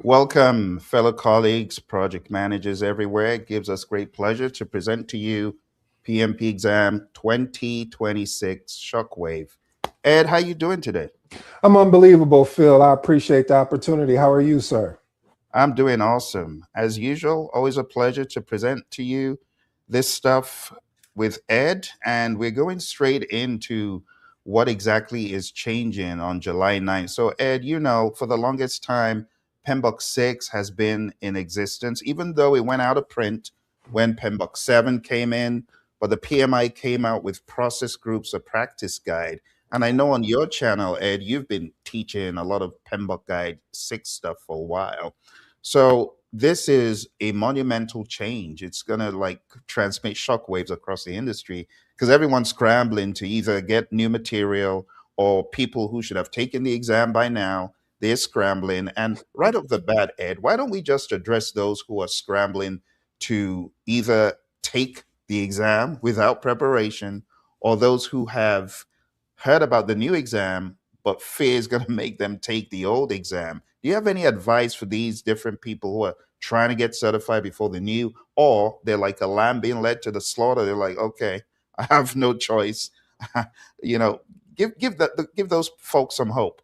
Welcome, fellow colleagues, project managers everywhere. It gives us great pleasure to present to you PMP Exam 2026 Shockwave. Ed, how you doing today? I'm unbelievable, Phil. I appreciate the opportunity. How are you, sir? I'm doing awesome. As usual, always a pleasure to present to you this stuff with Ed, and we're going straight into what exactly is changing on July 9th. So, Ed, for the longest time, PMBOK 6 has been in existence, even though it went out of print when PMBOK 7 came in, but the PMI came out with process groups, a practice guide. And I know on your channel, Ed, you've been teaching a lot of PMBOK Guide 6 stuff for a while. So this is a monumental change. It's going to like transmit shockwaves across the industry because everyone's scrambling to either get new material or people who should have taken the exam by now. They're scrambling. And right off the bat, Ed, why don't we just address those who are scrambling to either take the exam without preparation or those who have heard about the new exam but fear is going to make them take the old exam. Do you have any advice for these different people who are trying to get certified before the new, or they're like a lamb being led to the slaughter? They're like, okay, I have no choice. you know, give those folks some hope.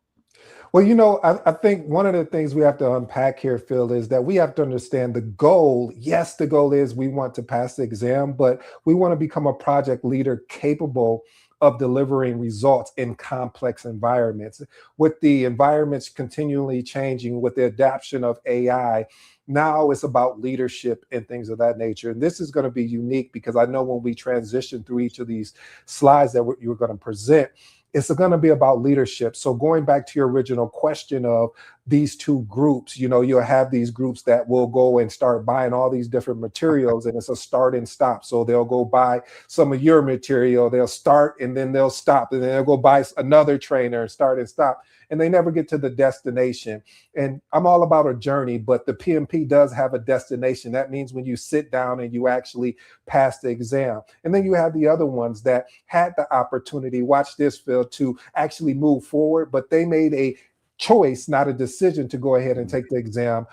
Well, I think one of the things we have to unpack here, Phil, is that we have to understand the goal. Yes, the goal is we want to pass the exam, but we want to become a project leader capable of delivering results in complex environments. With the environments continually changing, with the adoption of AI, now it's about leadership and things of that nature. And this is going to be unique because I know when we transition through each of these slides that you're going to present, it's going to be about leadership. So going back to your original question of these two groups, you'll have these groups that will go and start buying all these different materials, and it's a start and stop. So they'll go buy some of your material, they'll start and then they'll stop, and then they'll go buy another trainer and start and stop, and they never get to the destination. And I'm all about a journey, but the PMP does have a destination. That means when you sit down and you actually pass the exam. And then you have the other ones that had the opportunity, watch this, Phil, to actually move forward, but they made a choice, not a decision, to go ahead and take the exam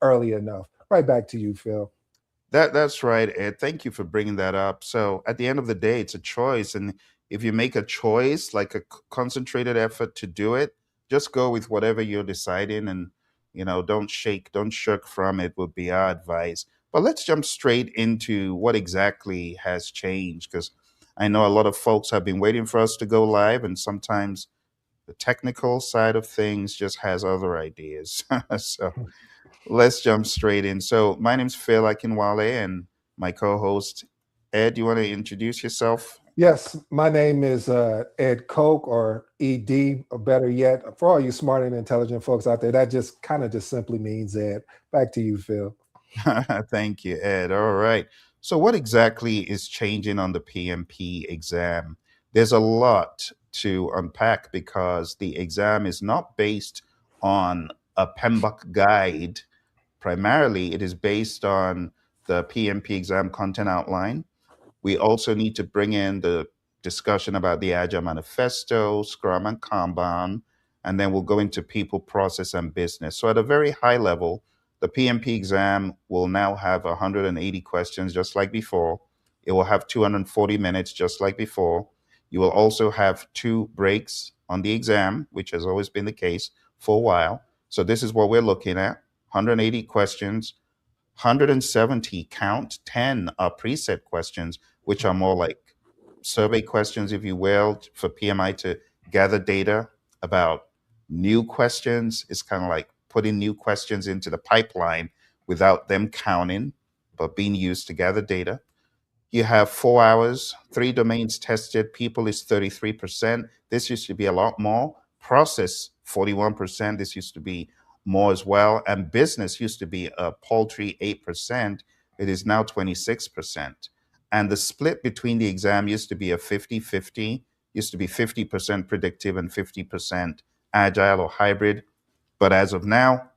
early enough. Right back to you, Phil. That's right, Ed. Thank you for bringing that up. So at the end of the day, it's a choice, and if you make a choice, like a concentrated effort to do it, just go with whatever you're deciding, and don't shirk from it. Would be our advice. But let's jump straight into what exactly has changed, because I know a lot of folks have been waiting for us to go live, and sometimes the technical side of things just has other ideas. So let's jump straight in. So my name's Phil Akinwale, and my co-host Ed. You want to introduce yourself? Yes, my name is Ed Koch, or ED, or better yet, for all you smart and intelligent folks out there, that just kind of just simply means Ed. Back to you, Phil. Thank you, Ed. All right. So what exactly is changing on the PMP exam? There's a lot to unpack because the exam is not based on a PMBOK guide. Primarily, it is based on the PMP exam content outline. We also need to bring in the discussion about the Agile Manifesto, Scrum, and Kanban, and then we'll go into people, process, and business. So, at a very high level, the PMP exam will now have 180 questions, just like before. It will have 240 minutes, just like before. You will also have two breaks on the exam, which has always been the case for a while. So, this is what we're looking at: 180 questions, 170 count, 10 are preset questions, which are more like survey questions, if you will, for PMI to gather data about new questions. It's kind of like putting new questions into the pipeline without them counting, but being used to gather data. You have 4 hours, three domains tested. People is 33%. This used to be a lot more. Process, 41%. This used to be more as well. And business used to be a paltry 8%. It is now 26%. And the split between the exam used to be a 50-50. Used to be 50% predictive and 50% agile or hybrid. But as of now,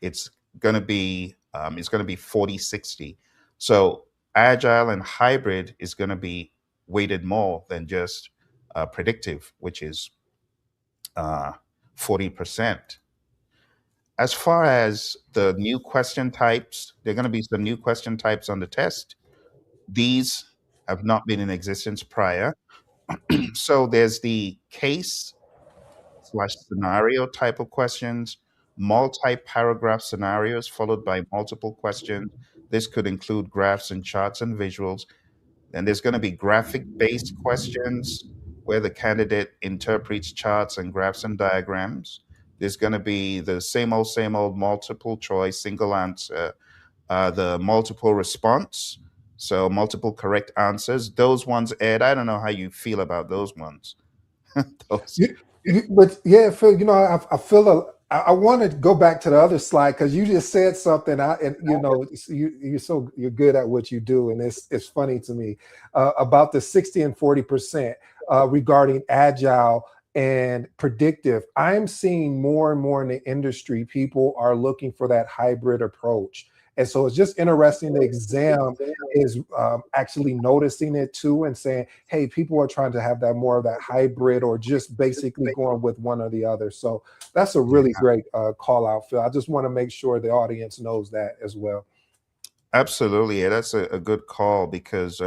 it's going to be 40-60. So agile and hybrid is going to be weighted more than just predictive, which is uh, 40%. As far as the new question types, there are going to be some new question types on the test. These have not been in existence prior. So there's the case slash scenario type of questions, multi-paragraph scenarios followed by multiple questions. This could include graphs and charts and visuals. Then there's going to be graphic-based questions where the candidate interprets charts and graphs and diagrams. There's going to be the same old multiple choice, single answer, the multiple response, so multiple correct answers. Those ones, Ed, I don't know how you feel about those ones. Those, But yeah, Phil, I feel I want to go back to the other slide because you just said something. And you're good at what you do, and it's funny to me about the 60 and 40% regarding agile and predictive. I'm seeing more and more in the industry, people are looking for that hybrid approach. And so it's just interesting. The exam is actually noticing it too and saying, hey, people are trying to have that more of that hybrid or just basically going with one or the other. So that's a yeah. really great call out, Phil. I just want to make sure the audience knows that as well. Absolutely. Yeah, that's a good call because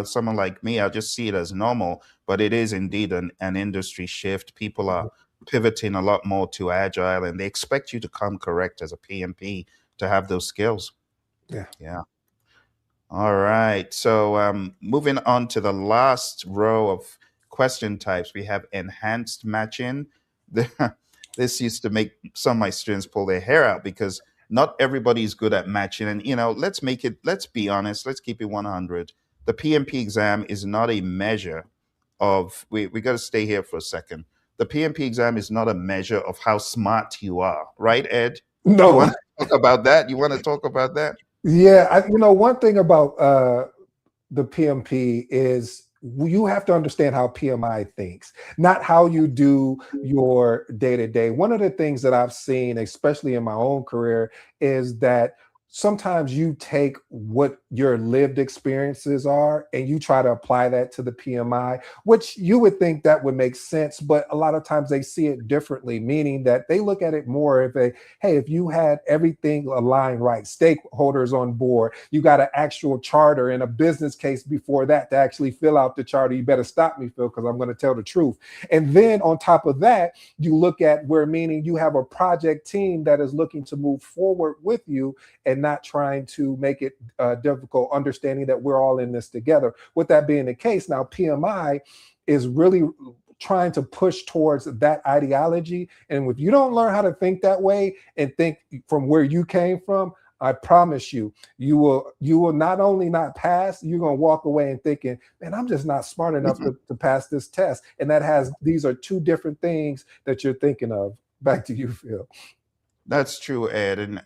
someone like me, I just see it as normal, but it is indeed an industry shift. People are pivoting a lot more to agile and they expect you to come correct as a PMP to have those skills. Yeah. Yeah. All right. So moving on to the last row of question types, we have enhanced matching. This used to make some of my students pull their hair out because not everybody is good at matching. And, let's be honest, let's keep it 100. The PMP exam is not a measure of, we got to stay here for a second. The PMP exam is not a measure of how smart you are, right, Ed? You No. want to talk about that? You want to talk about that? Yeah. One thing about the PMP is you have to understand how PMI thinks, not how you do your day to day. One of the things that I've seen, especially in my own career, is that sometimes you take what your lived experiences are and you try to apply that to the PMI, which you would think that would make sense, but a lot of times they see it differently, meaning that they look at it more if hey, if you had everything aligned right, stakeholders on board, you got an actual charter and a business case before that to actually fill out the charter. You better stop me, Phil, because I'm going to tell the truth. And then on top of that, you look at where meaning you have a project team that is looking to move forward with you and not trying to make it difficult, understanding that we're all in this together. With that being the case, now PMI is really trying to push towards that ideology. And if you don't learn how to think that way and think from where you came from, I promise you, you will not only not pass, you're gonna walk away and thinking, man, I'm just not smart enough to pass this test. And these are two different things that you're thinking of. Back to you, Phil. That's true, Ed. And,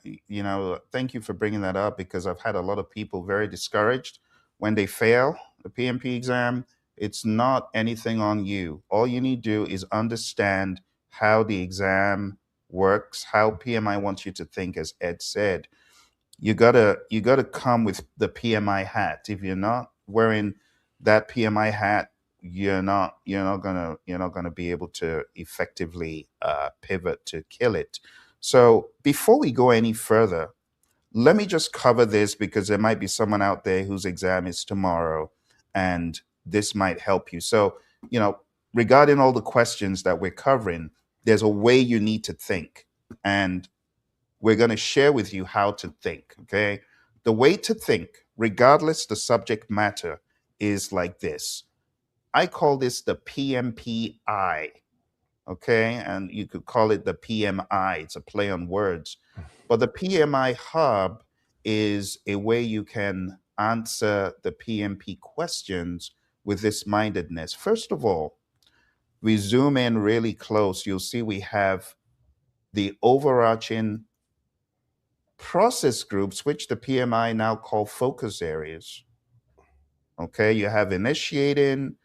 thank you for bringing that up because I've had a lot of people very discouraged when they fail the PMP exam. It's not anything on you. All you need to do is understand how the exam works, how PMI wants you to think, as Ed said. You gotta come with the PMI hat. If you're not wearing that PMI hat, you're not gonna be able to effectively pivot to kill it. So before we go any further, let me just cover this because there might be someone out there whose exam is tomorrow, and this might help you. So you know, regarding all the questions that we're covering, there's a way you need to think, and we're going to share with you how to think. Okay, the way to think, regardless the subject matter, is like this. I call this the PMPI. Okay, and you could call it the PMI. It's a play on words, but the PMI hub is a way you can answer the PMP questions with this mindedness. First of all, we zoom in really close, you'll see we have the overarching process groups, which the PMI now call focus areas. Okay, you have initiating,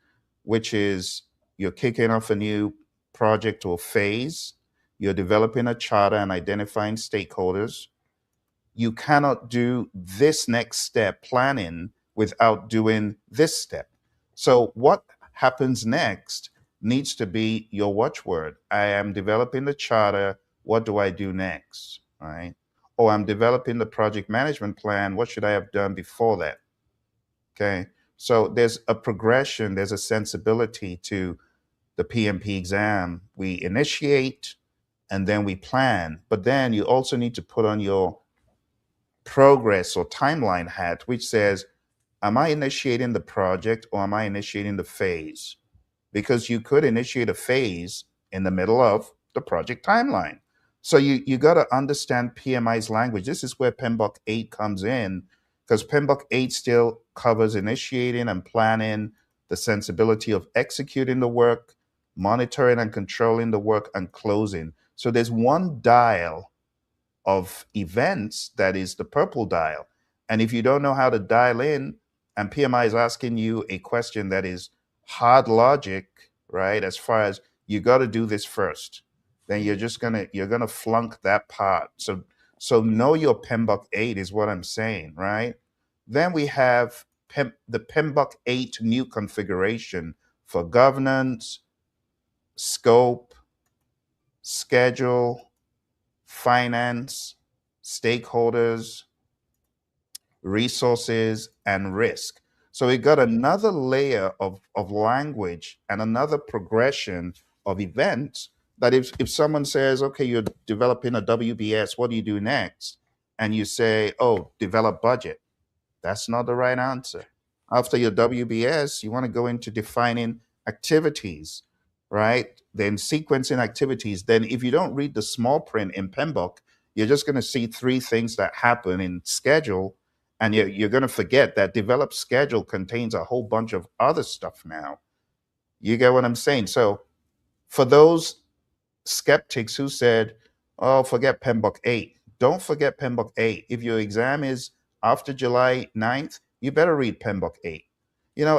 which is you're kicking off a new project or phase, you're developing a charter and identifying stakeholders. You cannot do this next step, planning, without doing this step. So, what happens next needs to be your watchword. I am developing the charter What do I do next? Right? Oh, I'm developing the project management plan. What should I have done before that? Okay. So there's a progression, there's a sensibility to the PMP exam. We initiate and then we plan, but then you also need to put on your progress or timeline hat, which says, am I initiating the project or am I initiating the phase? Because you could initiate a phase in the middle of the project timeline. So you got to understand PMI's language. This is where PMBOK 8 comes in, because PMBOK 8 still covers initiating and planning, the sensibility of executing the work, monitoring and controlling the work, and closing. So there's one dial of events that is the purple dial. And if you don't know how to dial in, and PMI is asking you a question that is hard logic, right? As far as you got to do this first, then you're gonna flunk that part. So know your PMBOK 8 is what I'm saying, right? Then we have the PMBOK 8 new configuration for governance, scope, schedule, finance, stakeholders, resources, and risk. So we got another layer of language and another progression of events that if someone says, okay, you're developing a WBS, what do you do next? And you say, oh, develop budget. That's not the right answer. After your WBS, you want to go into defining activities, right? Then sequencing activities. Then, if you don't read the small print in PMBOK, you're just going to see three things that happen in schedule, and you're going to forget that developed schedule contains a whole bunch of other stuff now. You get what I'm saying? So, for those skeptics who said, oh, forget PMBOK 8. Don't forget PMBOK 8. If your exam is after July 9th, you better read PMBOK 8.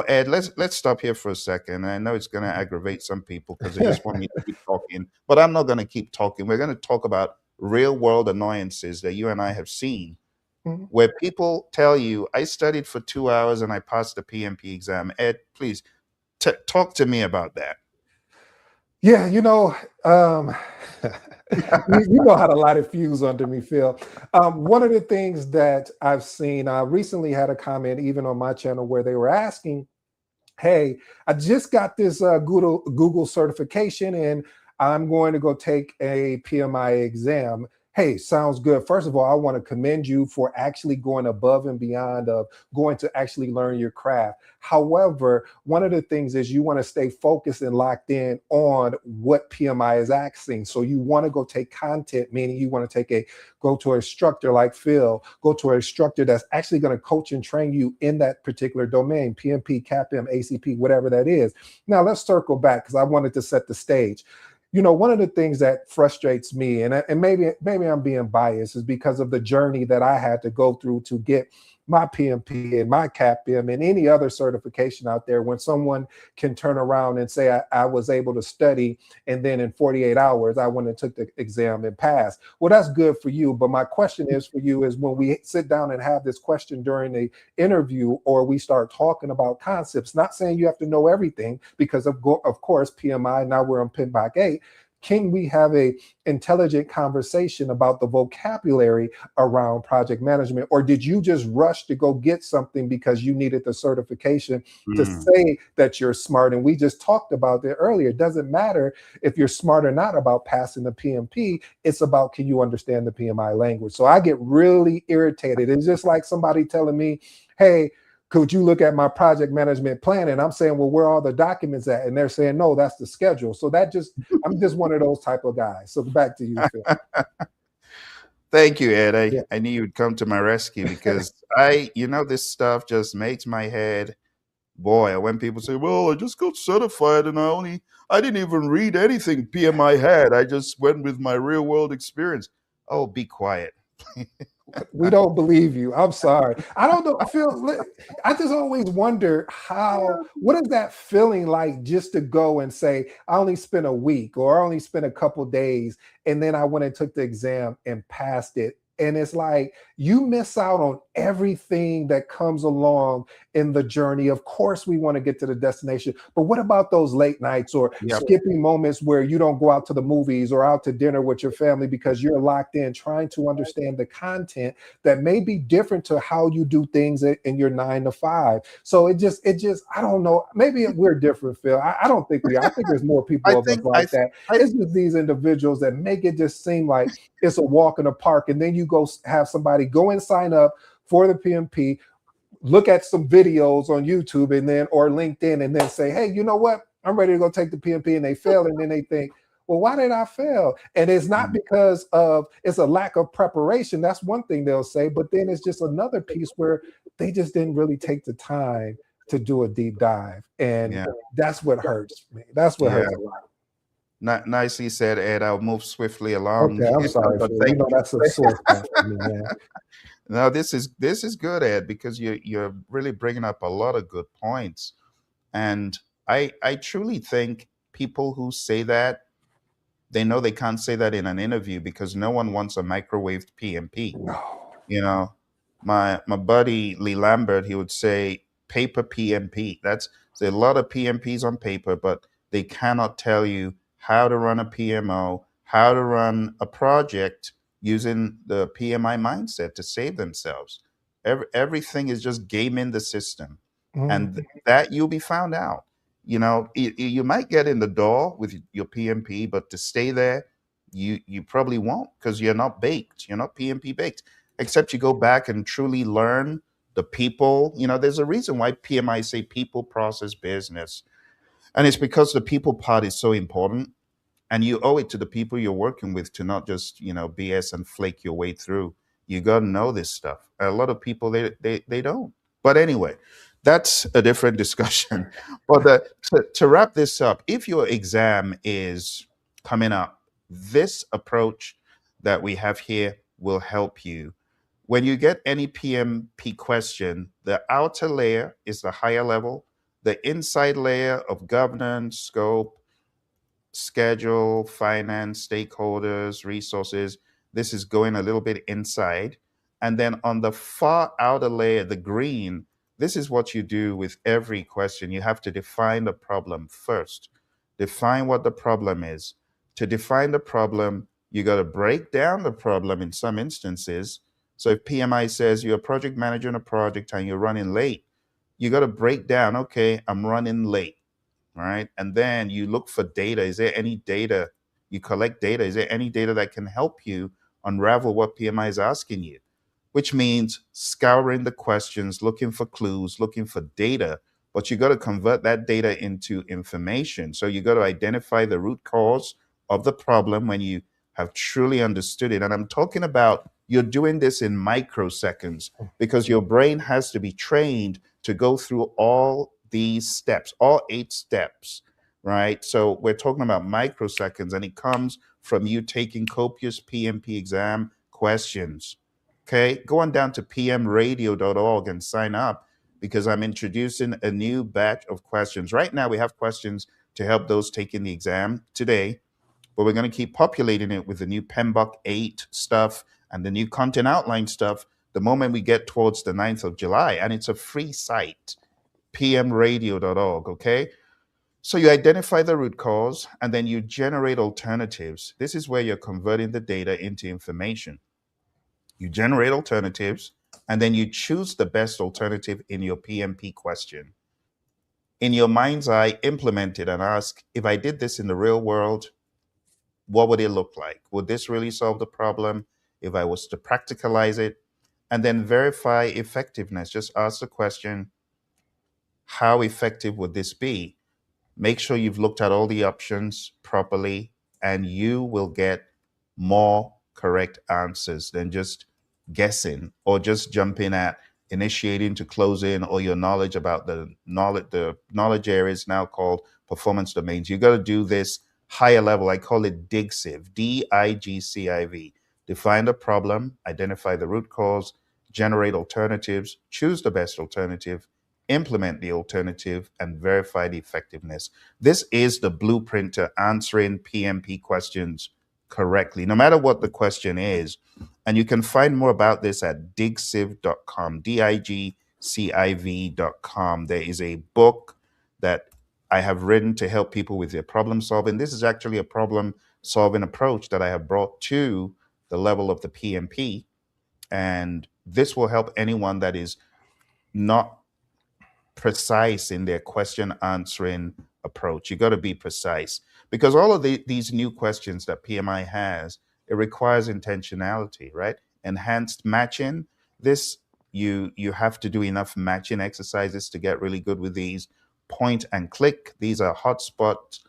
Ed, let's stop here for a second. I know it's going to aggravate some people because they just want me to keep talking, but I'm not going to keep talking. We're going to talk about real world annoyances that you and I have seen, Mhm. where people tell you, I studied for 2 hours and I passed the PMP exam. Ed, please talk to me about that. Yeah, um, you know how to light a fuse under me, Phil. One of the things that I've seen, I recently had a comment even on my channel where they were asking, hey, I just got this Google certification and I'm going to go take a PMI exam. Hey, sounds good. First of all, I want to commend you for actually going above and beyond of going to actually learn your craft. However, one of the things is you want to stay focused and locked in on what PMI is asking. So you want to go take content, meaning you want to go to an instructor like Phil, go to an instructor that's actually going to coach and train you in that particular domain, PMP, CAPM, ACP, whatever that is. Now let's circle back because I wanted to set the stage. One of the things that frustrates me, and maybe I'm being biased, is because of the journey that I had to go through to get my PMP and my CAPM and any other certification out there. When someone can turn around and say, I was able to study, and then in 48 hours, I went and took the exam and passed. Well, that's good for you. But my question is for you is when we sit down and have this question during the interview, or we start talking about concepts, not saying you have to know everything, because of course, PMI, now we're on PMBOK 8. Can we have a intelligent conversation about the vocabulary around project management? Or did you just rush to go get something because you needed the certification to Mm, say that you're smart? And we just talked about that earlier. It doesn't matter if you're smart or not about passing the PMP. It's about, can you understand the PMI language? So I get really irritated. It's just like somebody telling me, hey, could you look at my project management plan? And I'm saying, well, where are all the documents at? And they're saying, no, that's the schedule. So I'm just one of those type of guys. So back to you, Phil. Thank you, Ed. Yeah. I knew you'd come to my rescue because this stuff just makes my head boil when people say, well, I just got certified and I didn't even read anything PMI had. I just went with my real world experience. Oh, be quiet. We don't believe you. I'm sorry. I don't know, Phil. I just always wonder what is that feeling like, just to go and say, I only spent a week or I only spent a couple days, and then I went and took the exam and passed it. And it's like you miss out on everything that comes along in the journey. Of course, we want to get to the destination, but what about those late nights or Yep. skipping moments where you don't go out to the movies or out to dinner with your family because you're locked in trying to understand the content that may be different to how you do things in your 9 to 5? So it just, I don't know. Maybe we're different, Phil. I don't think we are. I think there's more I people of us think like that. I It's just these individuals that make it just seem like it's a walk in the park, and then you go have somebody go and sign up for the PMP, look at some videos on YouTube and then or LinkedIn, and then say, hey, you know what? I'm ready to go take the PMP, and they fail, and then they think, well, why did I fail? And it's not mm, because of it's a lack of preparation. That's one thing they'll say, but then it's just another piece where they just didn't really take the time to do a deep dive, and yeah, that's what hurts me. That's what hurts yeah. a lot. Nicely said, Ed. I'll move swiftly along. Okay, I'm sorry, But Phil. You thank know that's a sore spot for me, man. no, this is good, Ed, because you're really bringing up a lot of good points. And I truly think people who say that, they know they can't say that in an interview because no one wants a microwaved PMP. No. You know, my buddy Lee Lambert, he would say paper PMP. There's a lot of PMPs on paper, but they cannot tell you how to run a PMO, how to run a project using the PMI mindset to save themselves. Everything is just gaming the system, Mhm. and that you'll be found out. You might get in the door with your PMP, but to stay there, you probably won't because you're not baked. You're not PMP baked except you go back and truly learn the people. There's a reason why PMI say people, process, business. And it's because the people part is so important. And you owe it to the people you're working with to not just, BS and flake your way through. You got to know this stuff. A lot of people, they don't. But anyway, that's a different discussion. But to wrap this up, if your exam is coming up, this approach that we have here will help you. When you get any PMP question, the outer layer is the higher level, the inside layer of governance, scope, schedule, finance, stakeholders, resources. This is going a little bit inside. And then on the far outer layer, the green, this is what you do with every question. You have to define the problem first. Define what the problem is. To define the problem, you got to break down the problem in some instances. So if PMI says you're a project manager in a project and you're running late, you got to break down, okay, I'm running late. Right? And then you look for data. Is there any data? You collect data. Is there any data that can help you unravel what PMI is asking you? Which means scouring the questions, looking for clues, looking for data, but you got to convert that data into information. So you got to identify the root cause of the problem when you have truly understood it. And I'm talking about you're doing this in microseconds because your brain has to be trained to go through all these steps, all 8 steps, right? So we're talking about microseconds, and it comes from you taking copious PMP exam questions. Okay, go on down to pmradio.org and sign up because I'm introducing a new batch of questions. Right now, we have questions to help those taking the exam today, but we're going to keep populating it with the new PMBOK 8 stuff and the new content outline stuff the moment we get towards the 9th of July. And it's a free site, pmradio.org. Okay, so you identify the root cause and then you generate alternatives. This is where you're converting the data into information. You generate alternatives, and then you choose the best alternative in your PMP question. In your mind's eye, implement it and ask, if I did this in the real world, what would it look like? Would this really solve the problem if I was to practicalize it? And then verify effectiveness. Just ask the question, how effective would this be? Make sure you've looked at all the options properly, and you will get more correct answers than just guessing or just jumping at initiating to close in or your knowledge about the knowledge areas now called performance domains. You got to do this higher level. I call it DIGCIV, DIGCIV. Define the problem, identify the root cause, generate alternatives, choose the best alternative, implement the alternative, and verify the effectiveness. This is the blueprint to answering PMP questions correctly, no matter what the question is. And you can find more about this at digciv.com, digciv.com. There is a book that I have written to help people with their problem solving. This is actually a problem solving approach that I have brought to the level of the PMP. And this will help anyone that is not precise in their question answering approach. You got to be precise because all of these new questions that PMI has, it requires intentionality, right? Enhanced matching. This you have to do enough matching exercises to get really good with these. Point and click. These are hotspot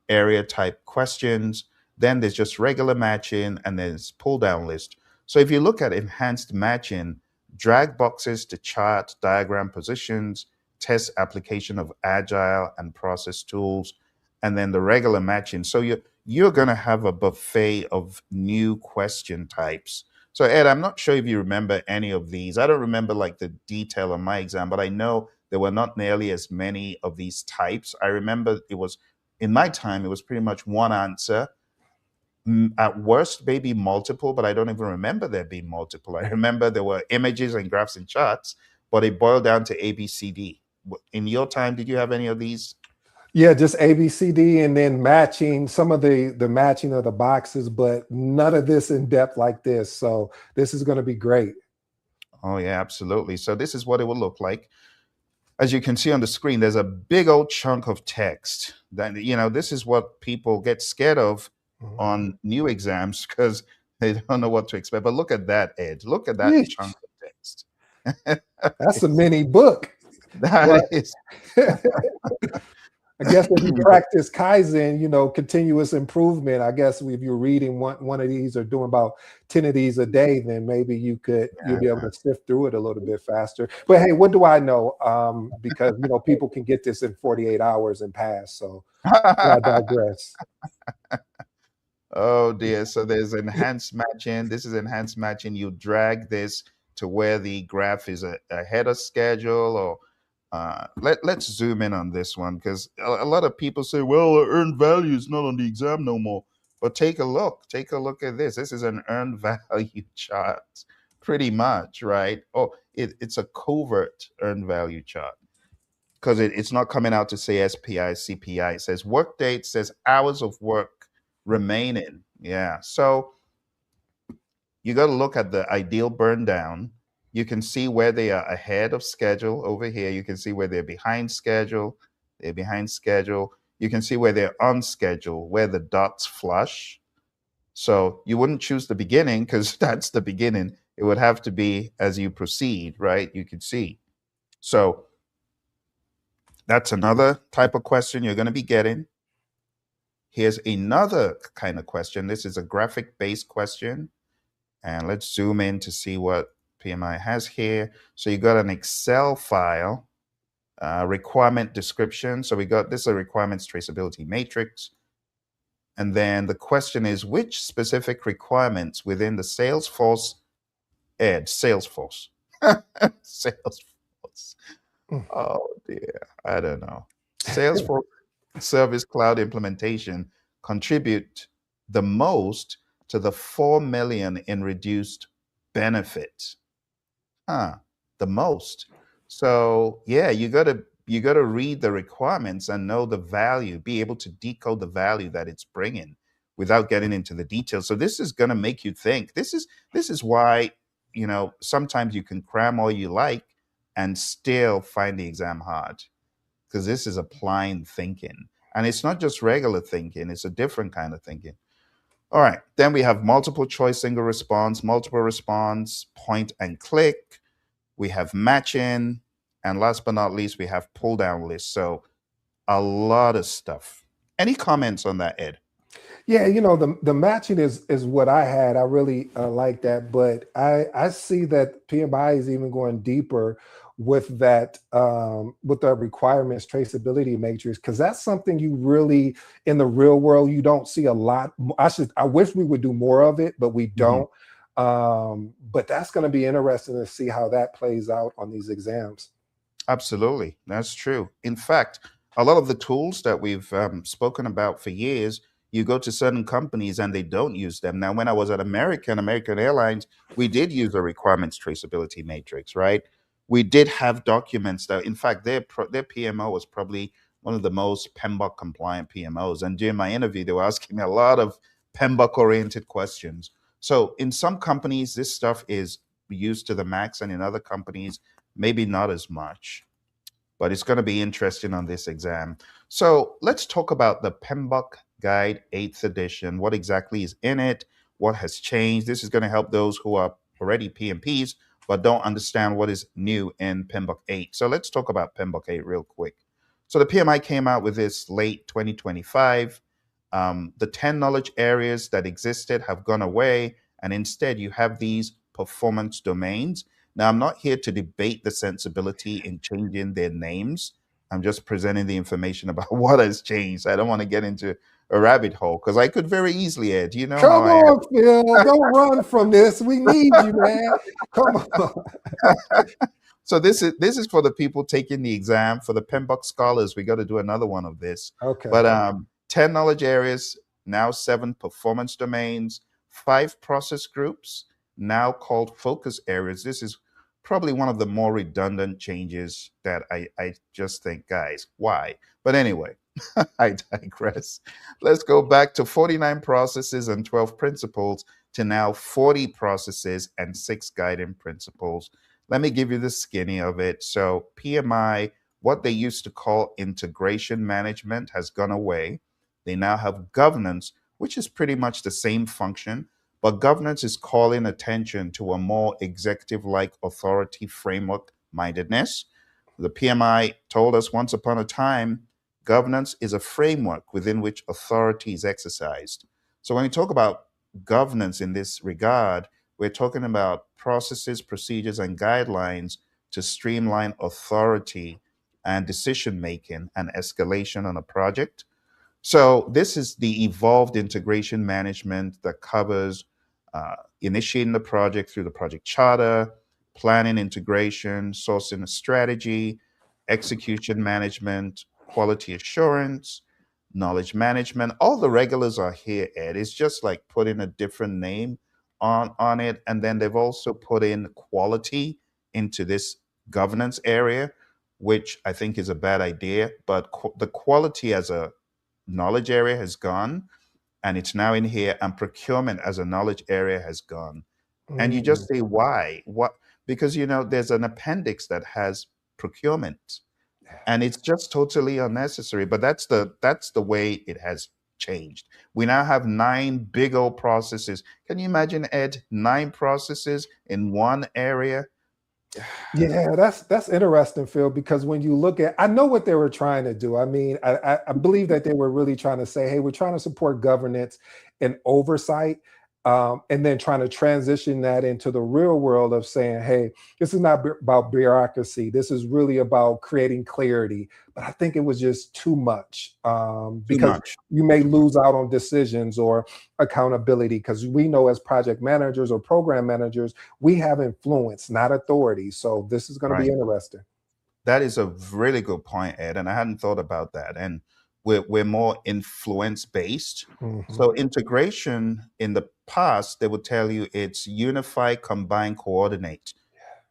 area type questions. Then there's just regular matching, and there's pull down list. So if you look at enhanced matching, drag boxes to chart diagram positions, test application of agile and process tools, and then the regular matching. So you're going to have a buffet of new question types. So Ed, I'm not sure if you remember any of these. I don't remember like the detail on my exam, but I know there were not nearly as many of these types. I remember it was in my time, it was pretty much one answer, at worst maybe multiple, but I don't even remember there being multiple. I remember there were images and graphs and charts, but it boiled down to ABCD. In your time, did you have any of these? Yeah, just ABCD and then matching some of the matching of the boxes, but none of this in depth like this. So this is going to be great. Oh yeah, absolutely. So this is what it will look like. As you can see on the screen, there's a big old chunk of text. That this is what people get scared of Mhm. on new exams because they don't know what to expect. But look at that, Ed. Look at that Yeesh, chunk of text. that's a mini book. That But is. I guess if you practice Kaizen, continuous improvement, I guess if you're reading one of these or doing about 10 of these a day, then maybe you'll be able to sift through it a little bit faster. But hey, what do I know? Because people can get this in 48 hours and pass. So I digress. Oh dear. So there's enhanced matching. This is enhanced matching. You drag this to where the graph is ahead of schedule, or let's zoom in on this one because a lot of people say, well, earned value is not on the exam no more. But take a look. Take a look at this. This is an earned value chart, pretty much, right? Oh, it's a covert earned value chart because it's not coming out to say SPI, CPI. It says work date, says hours of work remaining. Yeah. So you got to look at the ideal burn down. You can see where they are ahead of schedule over here. You can see where they're behind schedule. They're behind schedule. You can see where they're on schedule, where the dots flush. So you wouldn't choose the beginning because that's the beginning. It would have to be as you proceed, right? You can see. So that's another type of question you're going to be getting. Here's another kind of question. This is a graphic based question. And let's zoom in to see what PMI has here. So you got an Excel file, requirement description. So we got this is a requirements traceability matrix. And then the question is which specific requirements within the Salesforce Salesforce. Salesforce. Mm. Oh dear. I don't know. Salesforce Service Cloud implementation contribute the most to the 4 million in reduced benefit. Huh, the most. So yeah, you gotta read the requirements and know the value, be able to decode the value that it's bringing without getting into the details. So this is gonna make you think. This is why sometimes you can cram all you like and still find the exam hard because this is applying thinking. And it's not just regular thinking, it's a different kind of thinking. All right, then we have multiple choice, single response, multiple response, point and click. We have matching. And last but not least, we have pull down list. So a lot of stuff. Any comments on that, Ed? Yeah, the matching is what I had. I really like that, but I see that PMI is even going deeper with the requirements traceability matrix because that's something you really in the real world you don't see a lot. I wish we would do more of it, but we Mhm. don't. But that's going to be interesting to see how that plays out on these exams. Absolutely. That's true. In fact, a lot of the tools that we've spoken about for years, You go to certain companies and they don't use them. Now, when I was at American Airlines, we did use a requirements traceability matrix, right? We did have documents that, in fact, their PMO was probably one of the most PMBOK compliant PMOs. And during my interview, they were asking me a lot of PMBOK oriented questions. So in some companies, this stuff is used to the max, and in other companies, maybe not as much. But it's going to be interesting on this exam. So let's talk about the PMBOK Guide 8th edition. What exactly is in it? What has changed? This is going to help those who are already PMPs but don't understand what is new in PMBOK 8. So let's talk about PMBOK 8 real quick. So the PMI came out with this late 2025. The 10 knowledge areas that existed have gone away, and instead you have these performance domains. Now, I'm not here to debate the sensibility in changing their names. I'm just presenting the information about what has changed. I don't want to get into a rabbit hole because I could very easily, Ed. You know how Come I am. on, Phil. Don't run from this. We need you, man. Come on. So this is for the people taking the exam. For the PMBOK scholars, we got to do another one of this. Okay. But 10 knowledge areas, now 7 performance domains, 5 process groups, now called focus areas. This is probably one of the more redundant changes that I just think, guys, why? But anyway, I digress. Let's go back to 49 processes and 12 principles to now 40 processes and 6 guiding principles. Let me give you the skinny of it. So, PMI, what they used to call integration management, has gone away. They now have governance, which is pretty much the same function, but governance is calling attention to a more executive like authority framework mindedness. The PMI told us once upon a time governance is a framework within which authority is exercised. So when we talk about governance in this regard, we're talking about processes, procedures, and guidelines to streamline authority and decision making and escalation on a project. So this is the evolved integration management that covers initiating the project through the project charter, planning integration, sourcing a strategy, execution management, quality assurance, knowledge management. All the regulars are here, Ed. It's just like putting a different name on it. And then they've also put in quality into this governance area, which I think is a bad idea. But the quality as a knowledge area has gone, and it's now in here, and procurement as a knowledge area has gone. And you Mm, just say why? What? Because there's an appendix that has procurement, and it's just totally unnecessary. But that's the way it has changed. We now have 9 big old processes. Can you imagine, Ed? 9 processes in one area. yeah, that's interesting, Phil, because when you look at, I know what they were trying to do. I mean, I believe that they were really trying to say, hey, we're trying to support governance and oversight, and then trying to transition that into the real world of saying, hey, this is not about bureaucracy. This is really about creating clarity. But I think it was just too much, Too because much. you may lose out on decisions or accountability, because we know as project managers or program managers, we have influence, not authority. So this is going to be Right. interesting. That is a really good point, Ed, and I hadn't thought about that. And we're more influence based. Mhm. So integration in the past, they would tell you it's unify, combine, coordinate.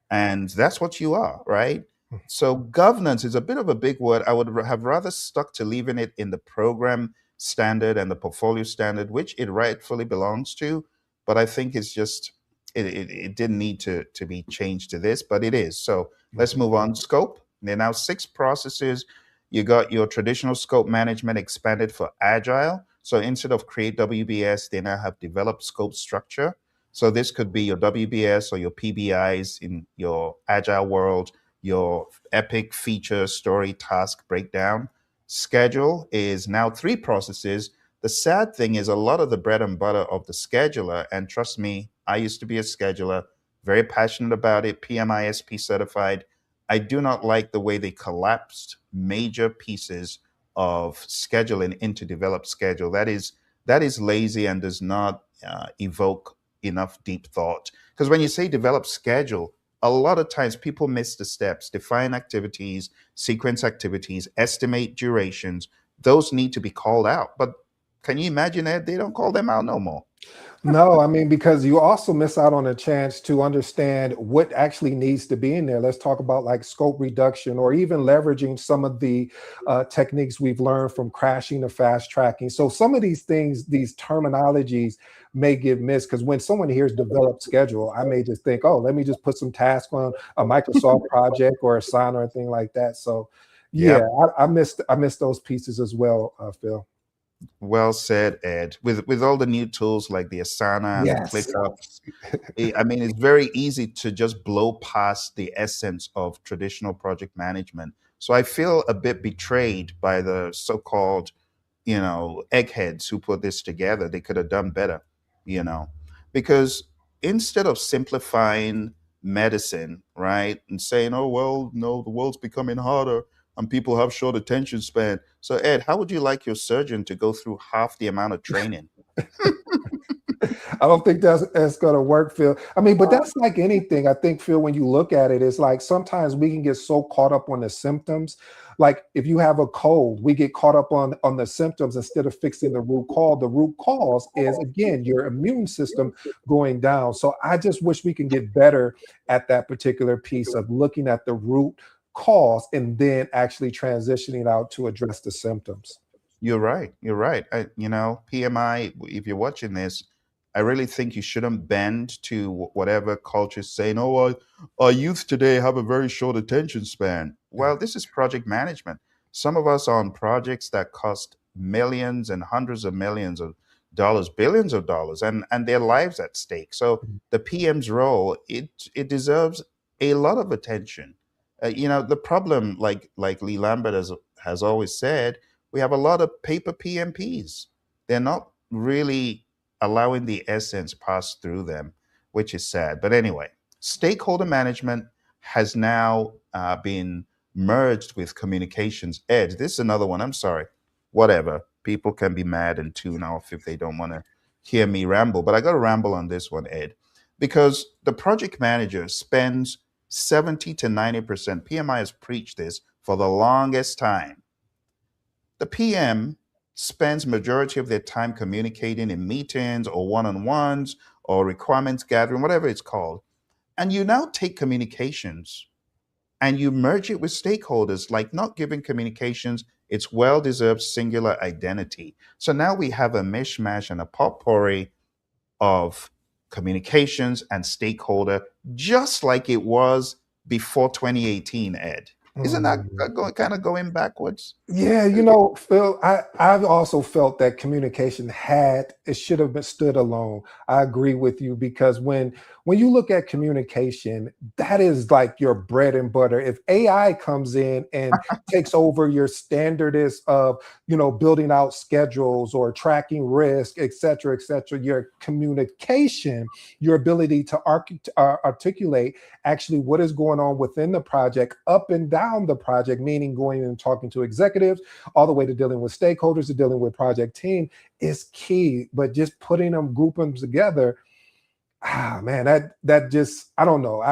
And that's what you are, right? So governance is a bit of a big word. I would have rather stuck to leaving it in the program standard and the portfolio standard, which it rightfully belongs to. But I think it's just it didn't need to be changed to this, but it is. So let's Mhm. move on. Scope. There are now 6 processes. You got your traditional scope management expanded for agile. So instead of create WBS, they now have developed scope structure. So this could be your WBS or your PBIs in your agile world, your epic feature story task breakdown. Schedule is now 3 processes. The sad thing is a lot of the bread and butter of the scheduler, and trust me, I used to be a scheduler, very passionate about it, PMISP certified. I do not like the way they collapsed major pieces of scheduling into developed schedule. That is lazy and does not evoke enough deep thought. Because when you say develop schedule, a lot of times people miss the steps: define activities, sequence activities, estimate durations. Those need to be called out. But Can you imagine that? They don't call them out no more. No, I mean, because you also miss out on a chance to understand what actually needs to be in there. Let's talk about like scope reduction or even leveraging some of the techniques we've learned from crashing to fast tracking. So, some of these things, these terminologies may get missed because when someone hears developed schedule, I may just think, oh, let me just put some task on a Microsoft project or Asana or anything like that. So, yeah, Yep. I missed those pieces as well, Phil. Well said, Ed. With all the new tools like the Asana and the Yes. ClickUps, I mean, it's very easy to just blow past the essence of traditional project management. So I feel a bit betrayed by the so-called, eggheads who put this together. They could have done better, you know, because instead of simplifying medicine, right, and saying, oh, well, no, the world's becoming harder and people have short attention span. So, Ed, how would you like your surgeon to go through half the amount of training? I don't think that's going to work, Phil. I mean, but that's like anything. I think, Phil, when you look at it, it's like sometimes we can get so caught up on the symptoms. Like if you have a cold, we get caught up on the symptoms instead of fixing the root cause. The root cause is again your immune system going down. So I just wish we can get better at that particular piece of looking at the root cause and then actually transitioning out to address the symptoms. You're right. You're right. PMI, if you're watching this, I really think you shouldn't bend to whatever culture is saying, oh, our youth today have a very short attention span. Yeah. Well, this is project management. Some of us are on projects that cost millions and hundreds of millions of dollars, billions of dollars, and their lives at stake. So the PM's role, it deserves a lot of attention. The problem, like Lee Lambert has always said, we have a lot of paper PMPs. They're not really allowing the essence pass through them, which is sad. But anyway, stakeholder management has now been merged with communications. Ed, this is another one. I'm sorry. Whatever. People can be mad and tune off if they don't want to hear me ramble. But I got to ramble on this one, Ed, because the project manager spends 70 to 90%. PMI has preached this for the longest time. The PM spends majority of their time communicating in meetings or one-on-ones or requirements gathering, whatever it's called. And you now take communications and you merge it with stakeholders, like not giving communications its well-deserved singular identity. So now we have a mishmash and a potpourri of communications and stakeholder, just like it was before 2018, Ed. Isn't that Mm. kind of going backwards? Yeah, Phil, I've also felt that communication it should have been stood alone. I agree with you because when you look at communication, that is like your bread and butter. If AI comes in and takes over your standardist of, building out schedules or tracking risk, et cetera, your communication, your ability to articulate actually what is going on within the project, up and down the project, meaning going and talking to executives, all the way to dealing with stakeholders, to dealing with project team is key. But just putting them, grouping them together, man, that just I don't know.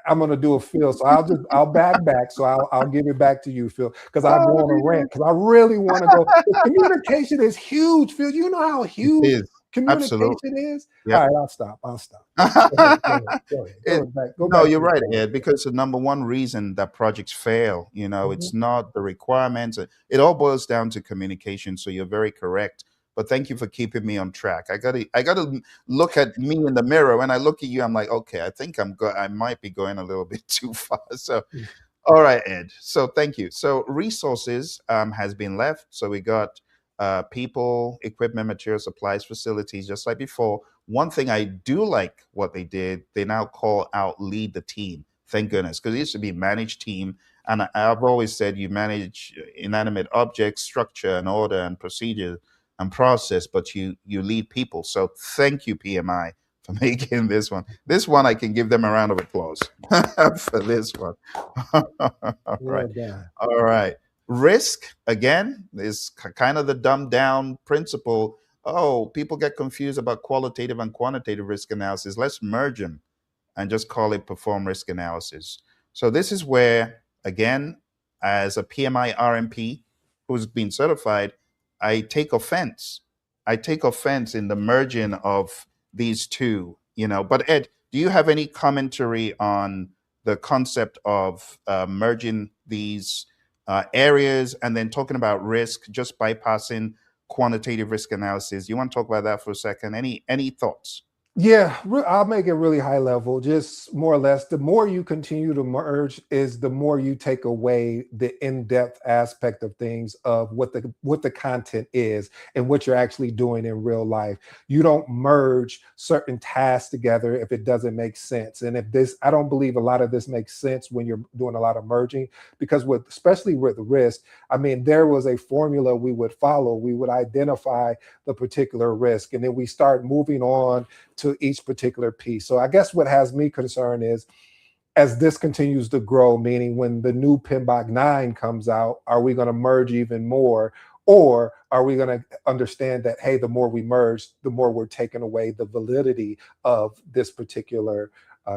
I'm gonna do a Phil, so I'll back. So I'll give it back to you, Phil, because I'll go Oh, on a yeah. rant because I really want to go. The communication is huge, Phil. You know how It huge is. Absolutely. communication is. All Yep. right, I'll stop. I'll stop. Go ahead. Go ahead. Go ahead. Go back. Go No, back you're to the right, point. Ed, because the number one reason that projects fail, Mhm. it's not the requirements. It all boils down to communication. So you're very correct. But thank you for keeping me on track. I gotta look at me in the mirror. When I look at you, I'm like, okay, I think I might be going a little bit too far. So all right, Ed. So thank you. So resources has been left. So we got people, equipment, material, supplies, facilities, just like before. One thing I do like what they did, they now call out lead the team. Thank goodness, because it used to be manage team. And I've always said you manage inanimate objects, structure and order and procedure and process, but you lead people. So thank you, PMI, for making this one. This one I can give them a round of applause for this one. All right. Well done. All right. Risk, again, is kind of the dumbed down principle. Oh, people get confused about qualitative and quantitative risk analysis. Let's merge them and just call it perform risk analysis. So this is where, again, as a PMI RMP who's been certified, I take offense I take offense in the merging of these two, But Ed, do you have any commentary on the concept of merging these areas and then talking about risk, just bypassing quantitative risk analysis? You want to talk about that for a second? Any thoughts? Yeah, I'll make it really high level, just more or less. The more you continue to merge, is the more you take away the in-depth aspect of things of what the content is and what you're actually doing in real life. You don't merge certain tasks together if it doesn't make sense. And if this, I don't believe a lot of this makes sense when you're doing a lot of merging, because with especially with risk, I mean, there was a formula we would follow. We would identify the particular risk, and then we start moving on to each particular piece. So I guess what has me concerned is, as this continues to grow, meaning when the new PMBOK 9 comes out, are we going to merge even more? Or are we going to understand that, hey, the more we merge, the more we're taking away the validity of this particular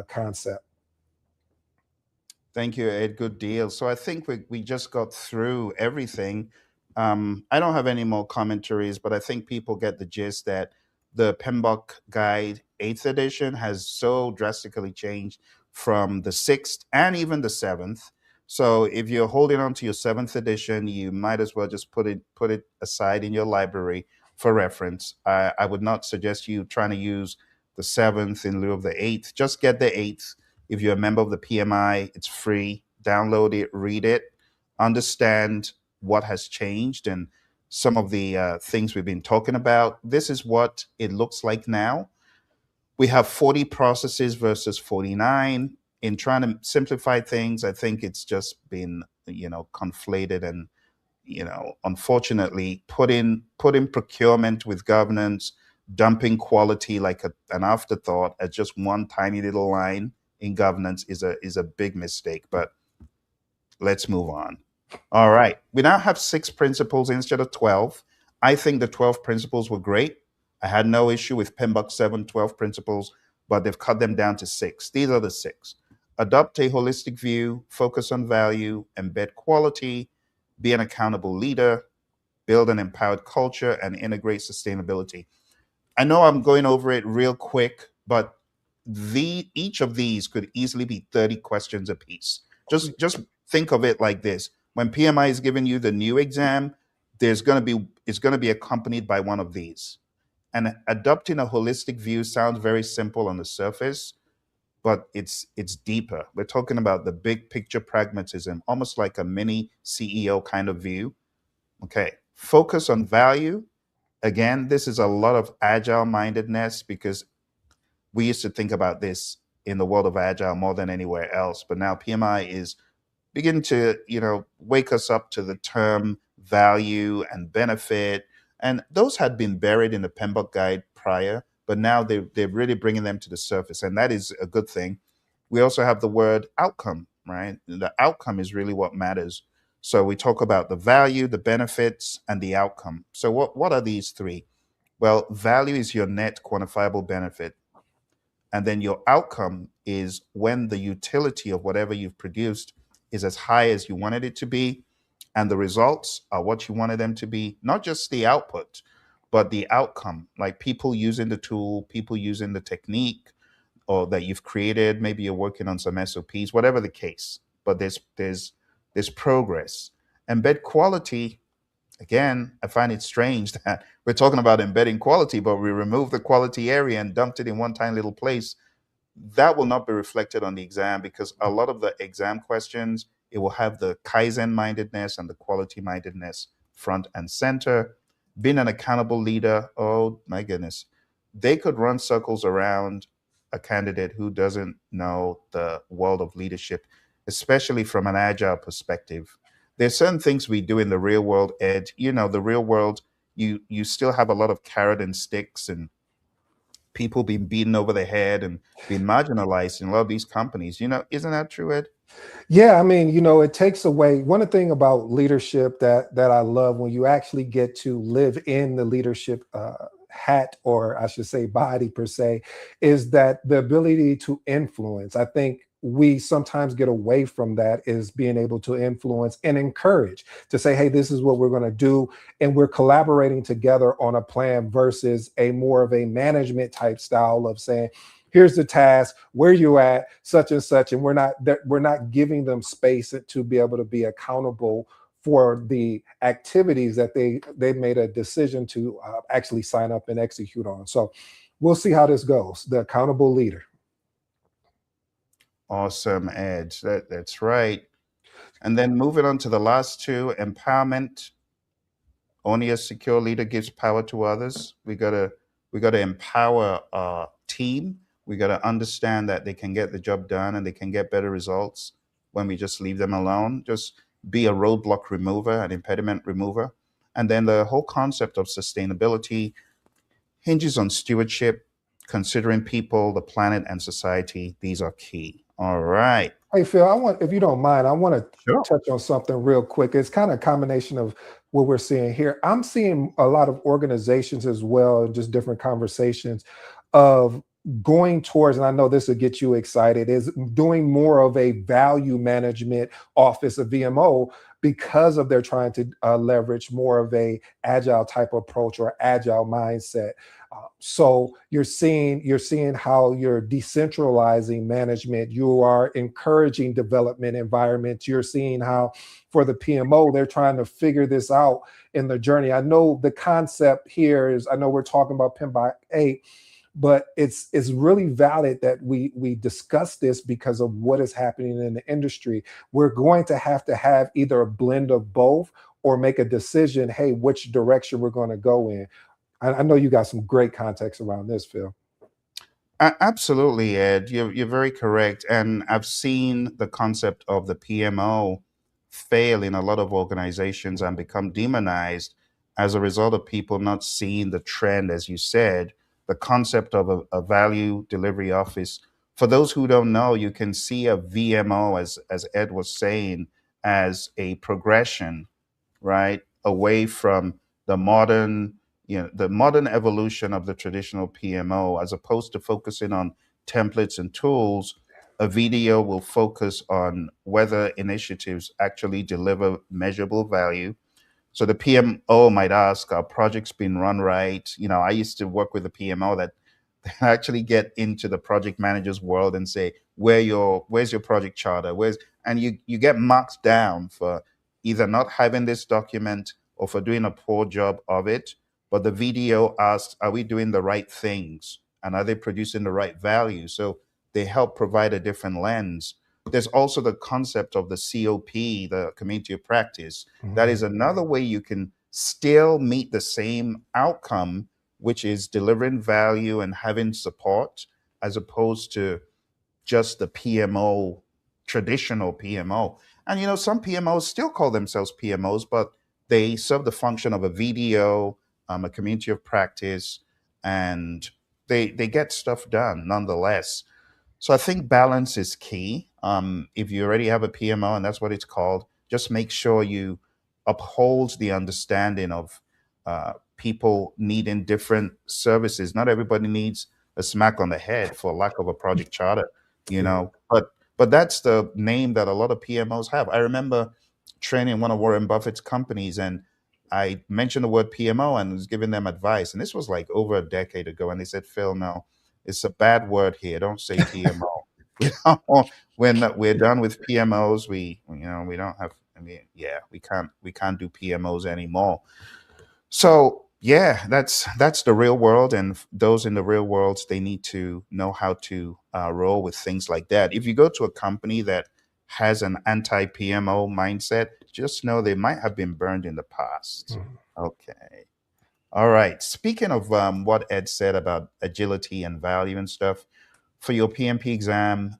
concept? Thank you, Ed. Good deal. So I think we just got through everything. I don't have any more commentaries, but I think people get the gist that the PMBOK Guide 8th edition has so drastically changed from the 6th and even the 7th. So if you're holding on to your 7th edition, you might as well just put it aside in your library for reference. I would not suggest you trying to use the 7th in lieu of the 8th. Just get the 8th. If you're a member of the PMI, it's free. Download it, read it, understand what has changed and some of the things we've been talking about. This is what it looks like now. We have 40 processes versus 49. In trying to simplify things, I think it's just been, conflated and, unfortunately, put in procurement with governance, dumping quality like an afterthought as just one tiny little line in governance is a big mistake. But let's move on. All right. We now have 6 principles instead of 12. I think the 12 principles were great. I had no issue with PMBOK 7, 12 principles, but they've cut them down to 6. These are the 6. Adopt a holistic view, focus on value, embed quality, be an accountable leader, build an empowered culture, and integrate sustainability. I know I'm going over it real quick, but the each of these could easily be 30 questions apiece. Just think of it like this. When PMI is giving you the new exam, there's going to be it's going to be accompanied by one of these. And adopting a holistic view sounds very simple on the surface, but it's deeper. We're talking about the big picture pragmatism, almost like a mini CEO kind of view. Okay. Focus on value. Again, this is a lot of agile mindedness because we used to think about this in the world of agile more than anywhere else. But now PMI is beginning to, wake us up to the term value and benefit. And those had been buried in the PMBOK guide prior, but now they're really bringing them to the surface. And that is a good thing. We also have the word outcome, right? The outcome is really what matters. So we talk about the value, the benefits, and the outcome. So what are these three? Well, value is your net quantifiable benefit. And then your outcome is when the utility of whatever you've produced is as high as you wanted it to be. And the results are what you wanted them to be, not just the output, but the outcome, like people using the tool, people using the technique or that you've created. Maybe you're working on some SOPs, whatever the case. But there's progress. Embed quality. Again, I find it strange that we're talking about embedding quality, but we removed the quality area and dumped it in one tiny little place. That will not be reflected on the exam because a lot of the exam questions, it will have the Kaizen mindedness and the quality mindedness front and center. Being an accountable leader, oh my goodness, they could run circles around a candidate who doesn't know the world of leadership, especially from an agile perspective. There's certain things we do in the real world, Ed. The real world, you still have a lot of carrot and sticks and people being beaten over the head and being marginalized in a lot of these companies. Isn't that true, Ed? Yeah, I mean, it takes away one thing about leadership that I love when you actually get to live in the leadership hat, or I should say body per se, is that the ability to influence. I think we sometimes get away from that is being able to influence and encourage to say, hey, this is what we're going to do. And we're collaborating together on a plan versus a more of a management type style of saying, here's the task, where you at, such and such. And we're not giving them space to be able to be accountable for the activities that they made a decision to actually sign up and execute on. So we'll see how this goes. The accountable leader. Awesome, Ed. That's right. And then moving on to the last two, empowerment. Only a secure leader gives power to others. We gotta empower our team. We gotta understand that they can get the job done and they can get better results when we just leave them alone. Just be a roadblock remover, an impediment remover. And then the whole concept of sustainability hinges on stewardship, considering people, the planet, and society. These are key. All right. Hey Phil, if you don't mind, I want to Sure. touch on something real quick. It's kind of a combination of what we're seeing here. I'm seeing a lot of organizations as well, and just different conversations of going towards, and I know this will get you excited, is doing more of a value management office, a VMO, because of they're trying to leverage more of a agile type approach or agile mindset. So you're seeing how you're decentralizing management. You are encouraging development environments. You're seeing how for the PMO they're trying to figure this out in the journey. I know the concept here is I know we're talking about PIM by 8, but it's really valid that we discuss this because of what is happening in the industry. We're going to have either a blend of both or make a decision. Hey, which direction we're going to go in. I know you got some great context around this, Phil. Absolutely, Ed. You're very correct. And I've seen the concept of the PMO fail in a lot of organizations and become demonized as a result of people not seeing the trend, as you said, the concept of a value delivery office. For those who don't know, you can see a VMO, as Ed was saying, as a progression, right, away from the modern, the modern evolution of the traditional PMO. As opposed to focusing on templates and tools, a video will focus on whether initiatives actually deliver measurable value. So the PMO might ask, "Are projects being run right?" I used to work with a PMO that actually get into the project manager's world and say, where's your project charter? And you get marked down for either not having this document or for doing a poor job of it. But the video asks, are we doing the right things? And are they producing the right value? So they help provide a different lens. There's also the concept of the COP, the community of practice. That is Mhm. another way you can still meet the same outcome, which is delivering value and having support, as opposed to just the PMO, traditional PMO. And some PMOs still call themselves PMOs, but they serve the function of a VDO, a community of practice, and they get stuff done nonetheless. So I think balance is key. If you already have a PMO and that's what it's called, just make sure you uphold the understanding of people needing different services. Not everybody needs a smack on the head for lack of a project charter, you Yeah. know. But that's the name that a lot of PMOs have. I remember training one of Warren Buffett's companies, and I mentioned the word PMO and was giving them advice. And this was like over a decade ago. And they said, Phil, no, it's a bad word here. Don't say PMO. You know, when we're done with PMOs, we don't have. I mean, yeah, we can't do PMOs anymore. So yeah, that's the real world, and those in the real world, they need to know how to roll with things like that. If you go to a company that has an anti PMO mindset, just know they might have been burned in the past. Mhm. Okay. All right. Speaking of what Ed said about agility and value and stuff, for your PMP exam,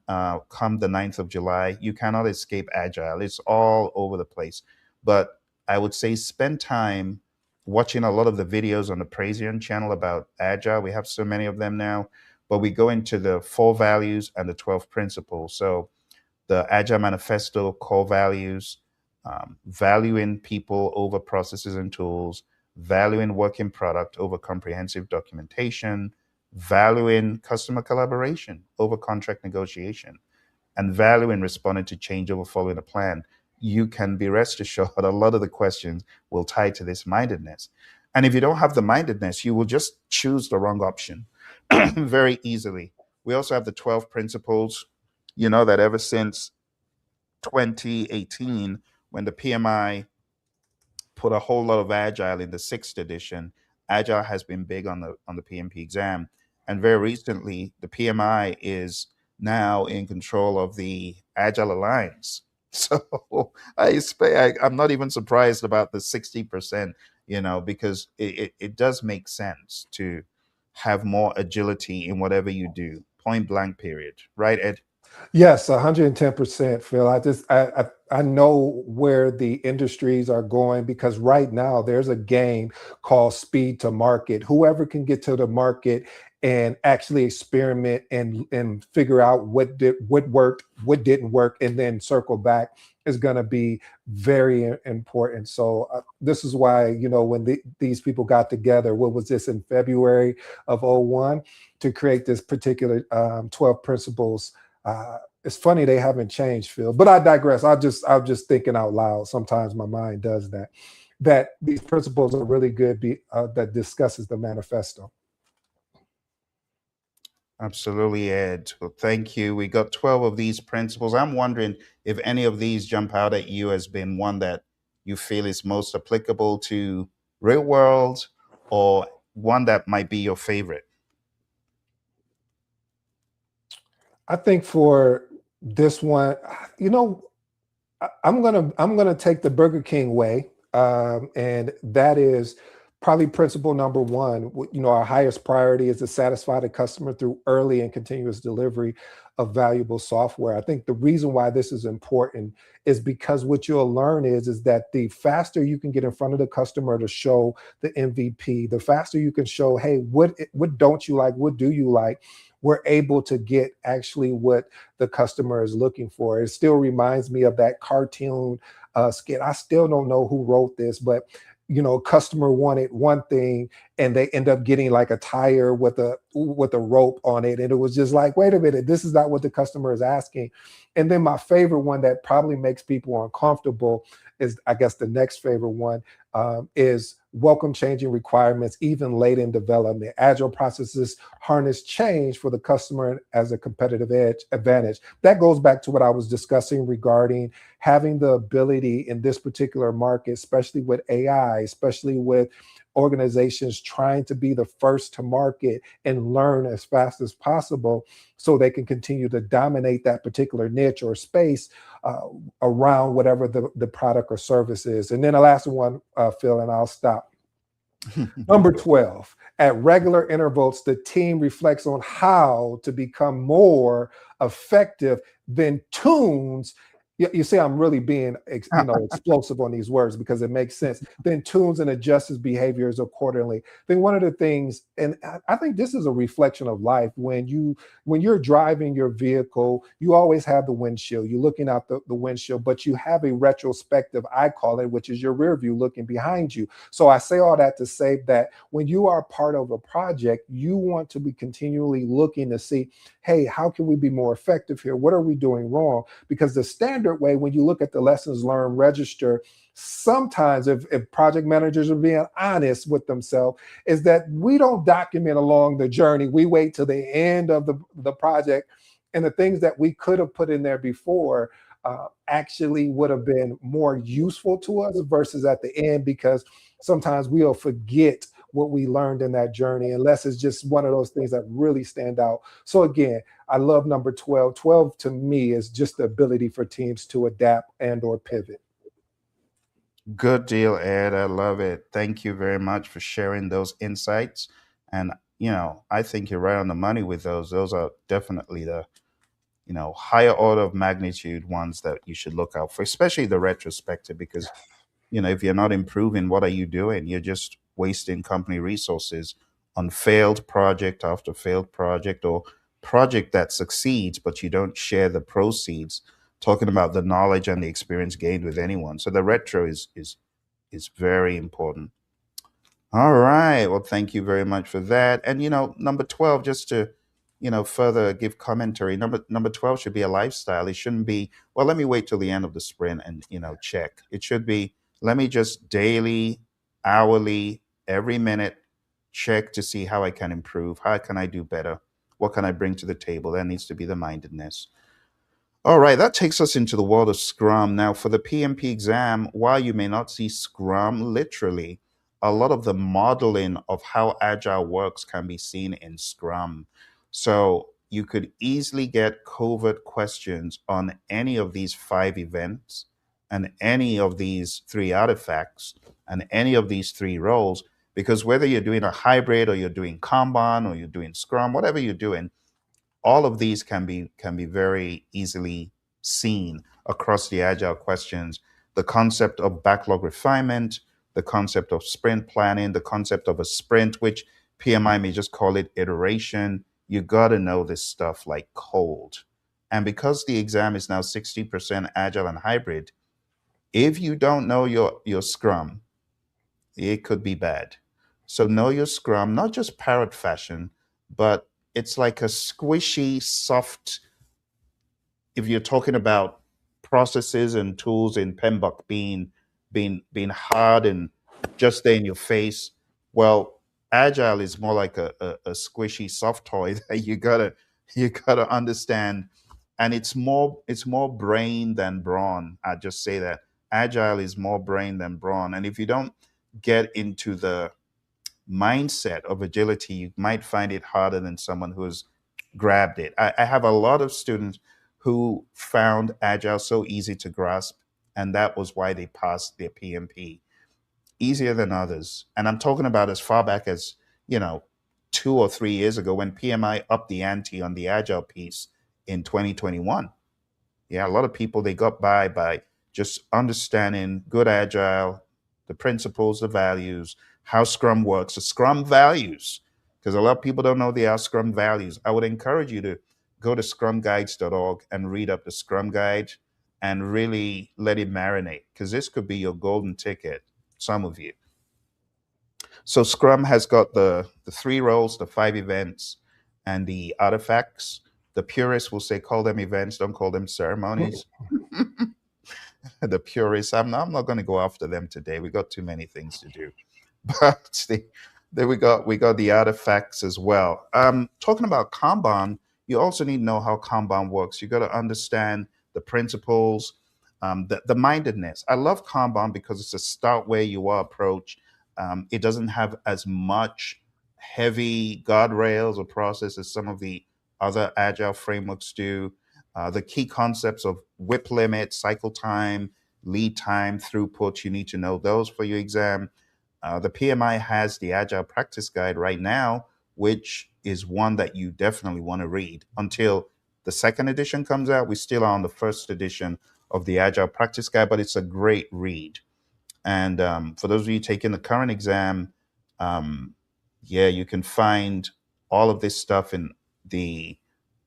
come the 9th of July, you cannot escape Agile. It's all over the place. But I would say spend time watching a lot of the videos on the Praizion channel about Agile. We have so many of them now, but we go into the 4 values and the 12 principles. So the Agile Manifesto core values, valuing people over processes and tools, valuing working product over comprehensive documentation, valuing customer collaboration over contract negotiation. and value in responding to change over following a plan, you can be rest assured a lot of the questions will tie to this mindedness. And if you don't have the mindedness, you will just choose the wrong option very easily. We also have the 12 principles, that ever since 2018, when the PMI put a whole lot of agile in the sixth edition. Agile has been big on the PMP exam, and very recently, the PMI is now in control of the Agile Alliance. So I'm not even surprised about the 60%, because it does make sense to have more agility in whatever you do. Point blank. Period. Right, Ed? Yes, 110%, Phil. I know where the industries are going because right now there's a game called speed to market. Whoever can get to the market and actually experiment and figure out what worked, what didn't work, and then circle back is going to be very important. So this is why when these people got together, what was this in February of '01 to create this particular 12 principles. It's funny they haven't changed, Phil. But I digress. I'm just thinking out loud. Sometimes my mind does that. That these principles are really good. That discusses the manifesto. Absolutely, Ed. Well, thank you. We got 12 of these principles. I'm wondering if any of these jump out at you as being one that you feel is most applicable to real world, or one that might be your favorite. I think for this one, you know, I'm gonna take the Burger King way, and that is probably principle number one. Our highest priority is to satisfy the customer through early and continuous delivery of valuable software. I think the reason why this is important is because what you'll learn is that the faster you can get in front of the customer to show the MVP, the faster you can show, hey, what don't you like, what do you like, we're able to get actually what the customer is looking for. It still reminds me of that cartoon skit. I still don't know who wrote this, but customer wanted one thing and they end up getting like a tire with a rope on it, and it was just like, wait a minute, this is not what the customer is asking. And then my favorite one that probably makes people uncomfortable is, I guess, the next favorite one is welcome changing requirements even late in development. Agile processes harness change for the customer as a competitive edge advantage. That goes back to what I was discussing regarding having the ability in this particular market, especially with AI, especially with organizations trying to be the first to market and learn as fast as possible so they can continue to dominate that particular niche or space uh, around whatever the product or service is. And then the last one, Phil, and I'll stop. Number 12, at regular intervals, the team reflects on how to become more effective than tunes. You see, I'm really being explosive on these words because it makes sense. Then tunes and adjusts his behaviors accordingly. Then one of the things, and I think this is a reflection of life. When you're driving your vehicle, you always have the windshield. You're looking out the windshield, but you have a retrospective, I call it, which is your rear view looking behind you. So I say all that to say that when you are part of a project, you want to be continually looking to see, hey, how can we be more effective here? What are we doing wrong? Because the standard way, when you look at the lessons learned register, sometimes if project managers are being honest with themselves, is that we don't document along the journey. We wait till the end of the project, and the things that we could have put in there before actually would have been more useful to us versus at the end, because sometimes we'll forget what we learned in that journey unless it's just one of those things that really stand out. So again, I love number 12. 12 to me is just the ability for teams to adapt and or pivot. Good deal, Ed. I love it. Thank you very much for sharing those insights. And, I think you're right on the money with those. Those are definitely the, higher order of magnitude ones that you should look out for, especially the retrospective, because if you're not improving, what are you doing? You're just wasting company resources on failed project after failed project, or project that succeeds but you don't share the proceeds, talking about the knowledge and the experience gained with anyone. So the retro is very important. All right, well, thank you very much for that. And number 12, just to further give commentary. Number 12 should be a lifestyle. It shouldn't be, well, let me wait till the end of the sprint and check. It should be, let me just daily, hourly, every minute check to see how I can improve. How can I do better? What can I bring to the table? That needs to be the mindedness. All right, that takes us into the world of Scrum. Now, for the PMP exam, while you may not see Scrum literally, a lot of the modeling of how Agile works can be seen in Scrum. So you could easily get covert questions on any of these five events and any of these three artifacts and any of these three roles, because whether you're doing a hybrid or you're doing Kanban or you're doing Scrum, whatever you're doing, all of these can be very easily seen across the agile questions. The concept of backlog refinement, the concept of sprint planning, the concept of a sprint, which PMI may just call it iteration. You got to know this stuff like cold. And because the exam is now 60% agile and hybrid, if you don't know your scrum, it could be bad. So know your scrum, not just parrot fashion, but it's like a squishy, soft, if you're talking about processes and tools in PMBOK being hard and just there in your face, well, agile is more like a squishy soft toy that you gotta understand. And it's more brain than brawn. I just say that. Agile is more brain than brawn. And if you don't get into the mindset of agility, you might find it harder than someone who's grabbed it. I have a lot of students who found Agile so easy to grasp, and that was why they passed their PMP easier than others. And I'm talking about as far back as, you know, 2 or 3 years ago when PMI upped the ante on the Agile piece in 2021. Yeah, a lot of people, they got by just understanding good agile, the principles, the values, how Scrum works, the Scrum values, because a lot of people don't know the Scrum values. I would encourage you to go to scrumguides.org and read up the Scrum guide and really let it marinate, because this could be your golden ticket, some of you. So Scrum has got the three roles, the five events, and the artifacts. The purists will say, call them events, don't call them ceremonies. The purists, I'm not going to go after them today. We got too many things to do. But then we got the artifacts as well. Talking about Kanban, you also need to know how Kanban works. You got to understand the principles, the mindedness. I love Kanban because it's a start where you are approach. It doesn't have as much heavy guardrails or process as some of the other agile frameworks do. The key concepts of WIP limit, cycle time, lead time, throughput, you need to know those for your exam. The PMI has the Agile Practice Guide right now, which is one that you definitely want to read until the second edition comes out. We still are on the first edition of the Agile Practice Guide, but it's a great read. And for those of you taking the current exam, um, yeah, you can find all of this stuff in the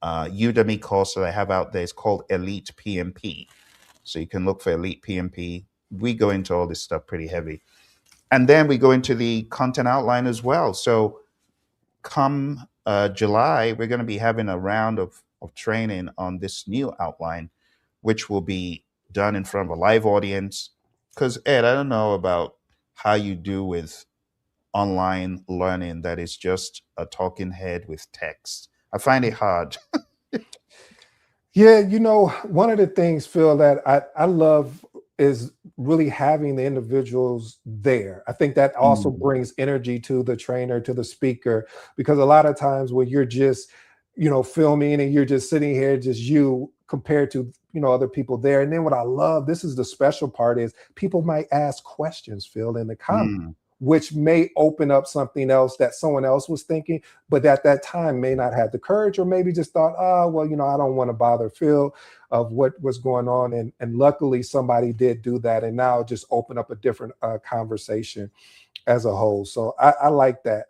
Udemy course that I have out there. It's called Elite PMP. So you can look for Elite PMP. We go into all this stuff pretty heavy. And then we go into the content outline as well. So come July, we're going to be having a round of training on this new outline, which will be done in front of a live audience. Because, Ed, I don't know about how you do with online learning that is just a talking head with text. I find it hard. Yeah, one of the things, Phil, that I love is really having the individuals there. I think that also Mm, brings energy to the trainer, to the speaker, because a lot of times when you're just, filming and you're just sitting here, just you compared to, other people there. And then what I love, this is the special part, is people might ask questions, Phil, in the comments, mm, which may open up something else that someone else was thinking, but at that time may not have the courage, or maybe just thought, oh, well, I don't want to bother Phil of what was going on. And luckily somebody did do that. And now just open up a different conversation as a whole. So I like that.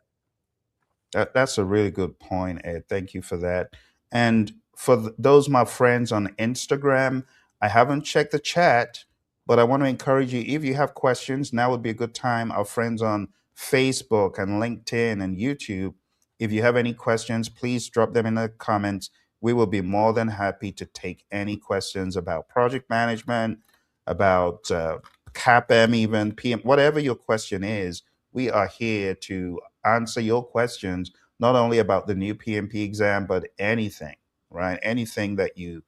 that's a really good point, Ed. Thank you for that. And for those my friends on Instagram, I haven't checked the chat, but I want to encourage you, if you have questions, now would be a good time. Our friends on Facebook and LinkedIn and YouTube, If you have any questions, please drop them in the comments. We will be more than happy to take any questions about project management, about CAPM, even PM, whatever your question is. We are here to answer your questions, not only about the new PMP exam, but anything, right? Anything that you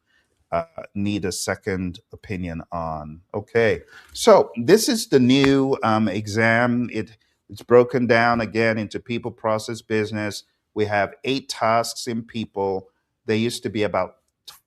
uh, need a second opinion on. Okay, so this is the new exam. It's broken down again into people, process, business. We have 8 tasks in people. There used to be about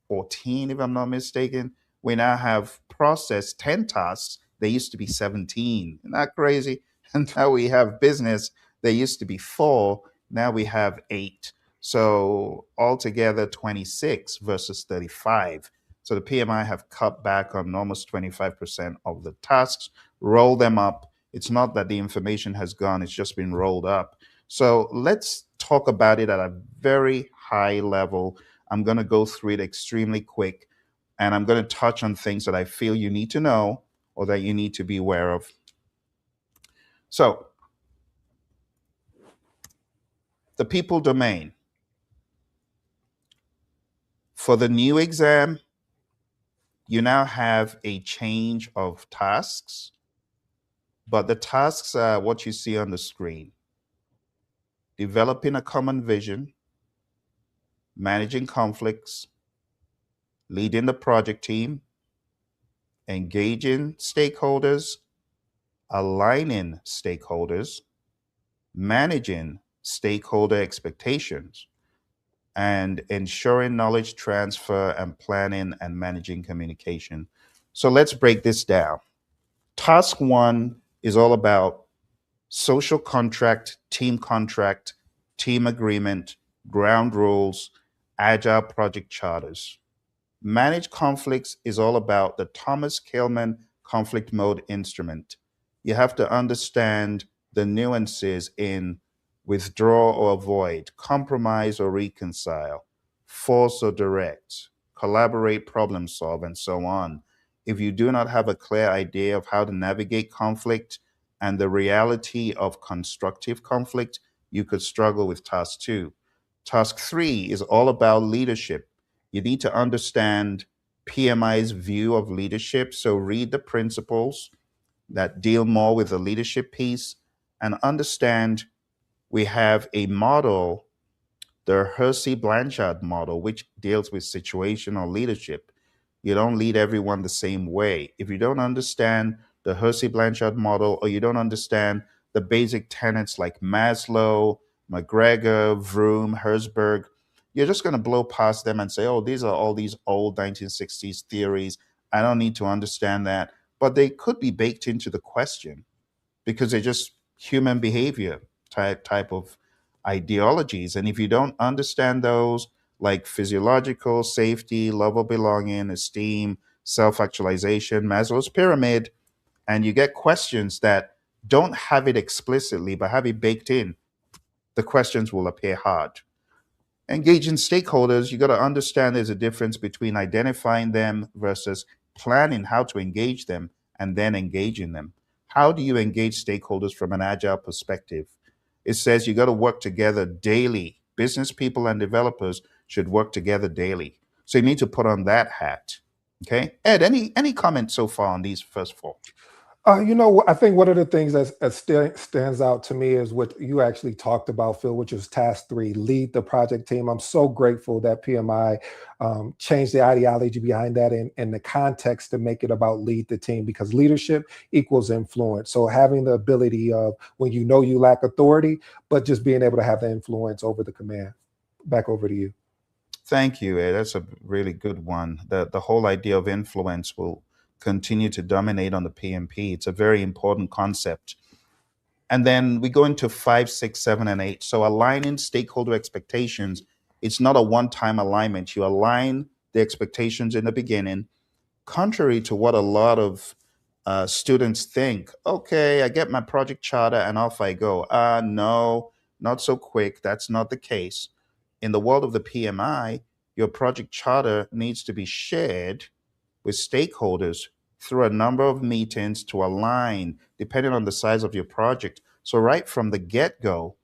14, if I'm not mistaken. We now have process 10 tasks. There used to be 17. Isn't that crazy? And now we have business. There used to be 4. Now we have 8. So altogether 26 versus 35. So the PMI have cut back on almost 25% of the tasks, roll them up. It's not that the information has gone, it's just been rolled up. So let's talk about it at a very high level. I'm going to go through it extremely quick, and I'm going to touch on things that I feel you need to know or that you need to be aware of. So, the people domain. For the new exam, you now have a change of tasks, but the tasks are what you see on the screen: developing a common vision, managing conflicts, leading the project team, engaging stakeholders, aligning stakeholders, managing stakeholder expectations, and ensuring knowledge transfer and planning and managing communication. So let's break this down. Task one is all about social contract, team agreement, ground rules, agile project charters. Manage conflicts is all about the Thomas Kalman conflict mode instrument. You have to understand the nuances in withdraw or avoid, compromise or reconcile, force or direct, collaborate, problem solve, and so on. If you do not have a clear idea of how to navigate conflict and the reality of constructive conflict, you could struggle with task two. Task three is all about leadership. You need to understand PMI's view of leadership. So read the principles that deal more with the leadership piece and understand we have a model, the Hersey Blanchard model, which deals with situational leadership. You don't lead everyone the same way. If you don't understand the Hersey Blanchard model, or you don't understand the basic tenets like Maslow, McGregor, Vroom, Herzberg, you're just going to blow past them and say, oh, these are all these old 1960s theories. I don't need to understand that. But they could be baked into the question because they're just human behavior type of ideologies. And if you don't understand those, like physiological safety, love of belonging, esteem, self-actualization, Maslow's pyramid, and you get questions that don't have it explicitly but have it baked in, the questions will appear hard. Engaging stakeholders, you got to understand there's a difference between identifying them versus planning how to engage them and then engaging them. How do you engage stakeholders from an agile perspective? It says you got to work together daily. Business people and developers should work together daily. So you need to put on that hat. Okay. Ed, any comments so far on these first 4? I think one of the things that stands out to me is what you actually talked about, Phil, which is task three: lead the project team. I'm so grateful that PMI changed the ideology behind that and the context to make it about lead the team, because leadership equals influence. So having the ability of when you know you lack authority, but just being able to have the influence over the command. Back over to you. Thank you, Ed. That's a really good one. The whole idea of influence will continue to dominate on the PMP. It's a very important concept. And then we go into 5, 6, 7, and 8. So aligning stakeholder expectations, it's not a one-time alignment. You align the expectations in the beginning, contrary to what a lot of students think. Okay, I get my project charter and off I go. No, not so quick. That's not the case. In the world of the PMI, your project charter needs to be shared with stakeholders through a number of meetings to align depending on the size of your project. So, right from the get go,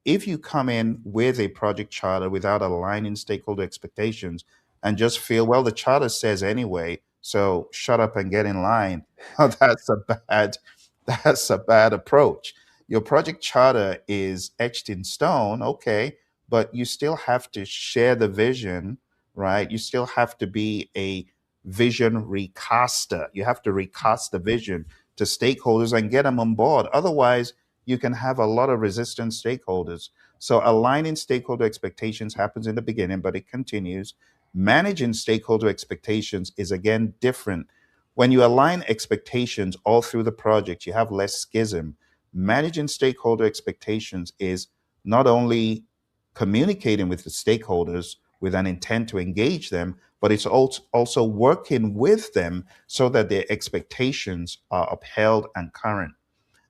if you come in with a project charter without aligning stakeholder expectations and just feel, well, the charter says anyway, so shut up and get in line, that's a bad that's a bad approach. Your project charter is etched in stone, okay, but you still have to share the vision, right? You still have to be a vision recaster. You have to recast the vision to stakeholders and get them on board. Otherwise, you can have a lot of resistant stakeholders. So aligning stakeholder expectations happens in the beginning, but it continues. Managing stakeholder expectations is again different. When you align expectations all through the project, you have less schism. Managing stakeholder expectations is not only communicating with the stakeholders with an intent to engage them, but it's also working with them so that their expectations are upheld and current.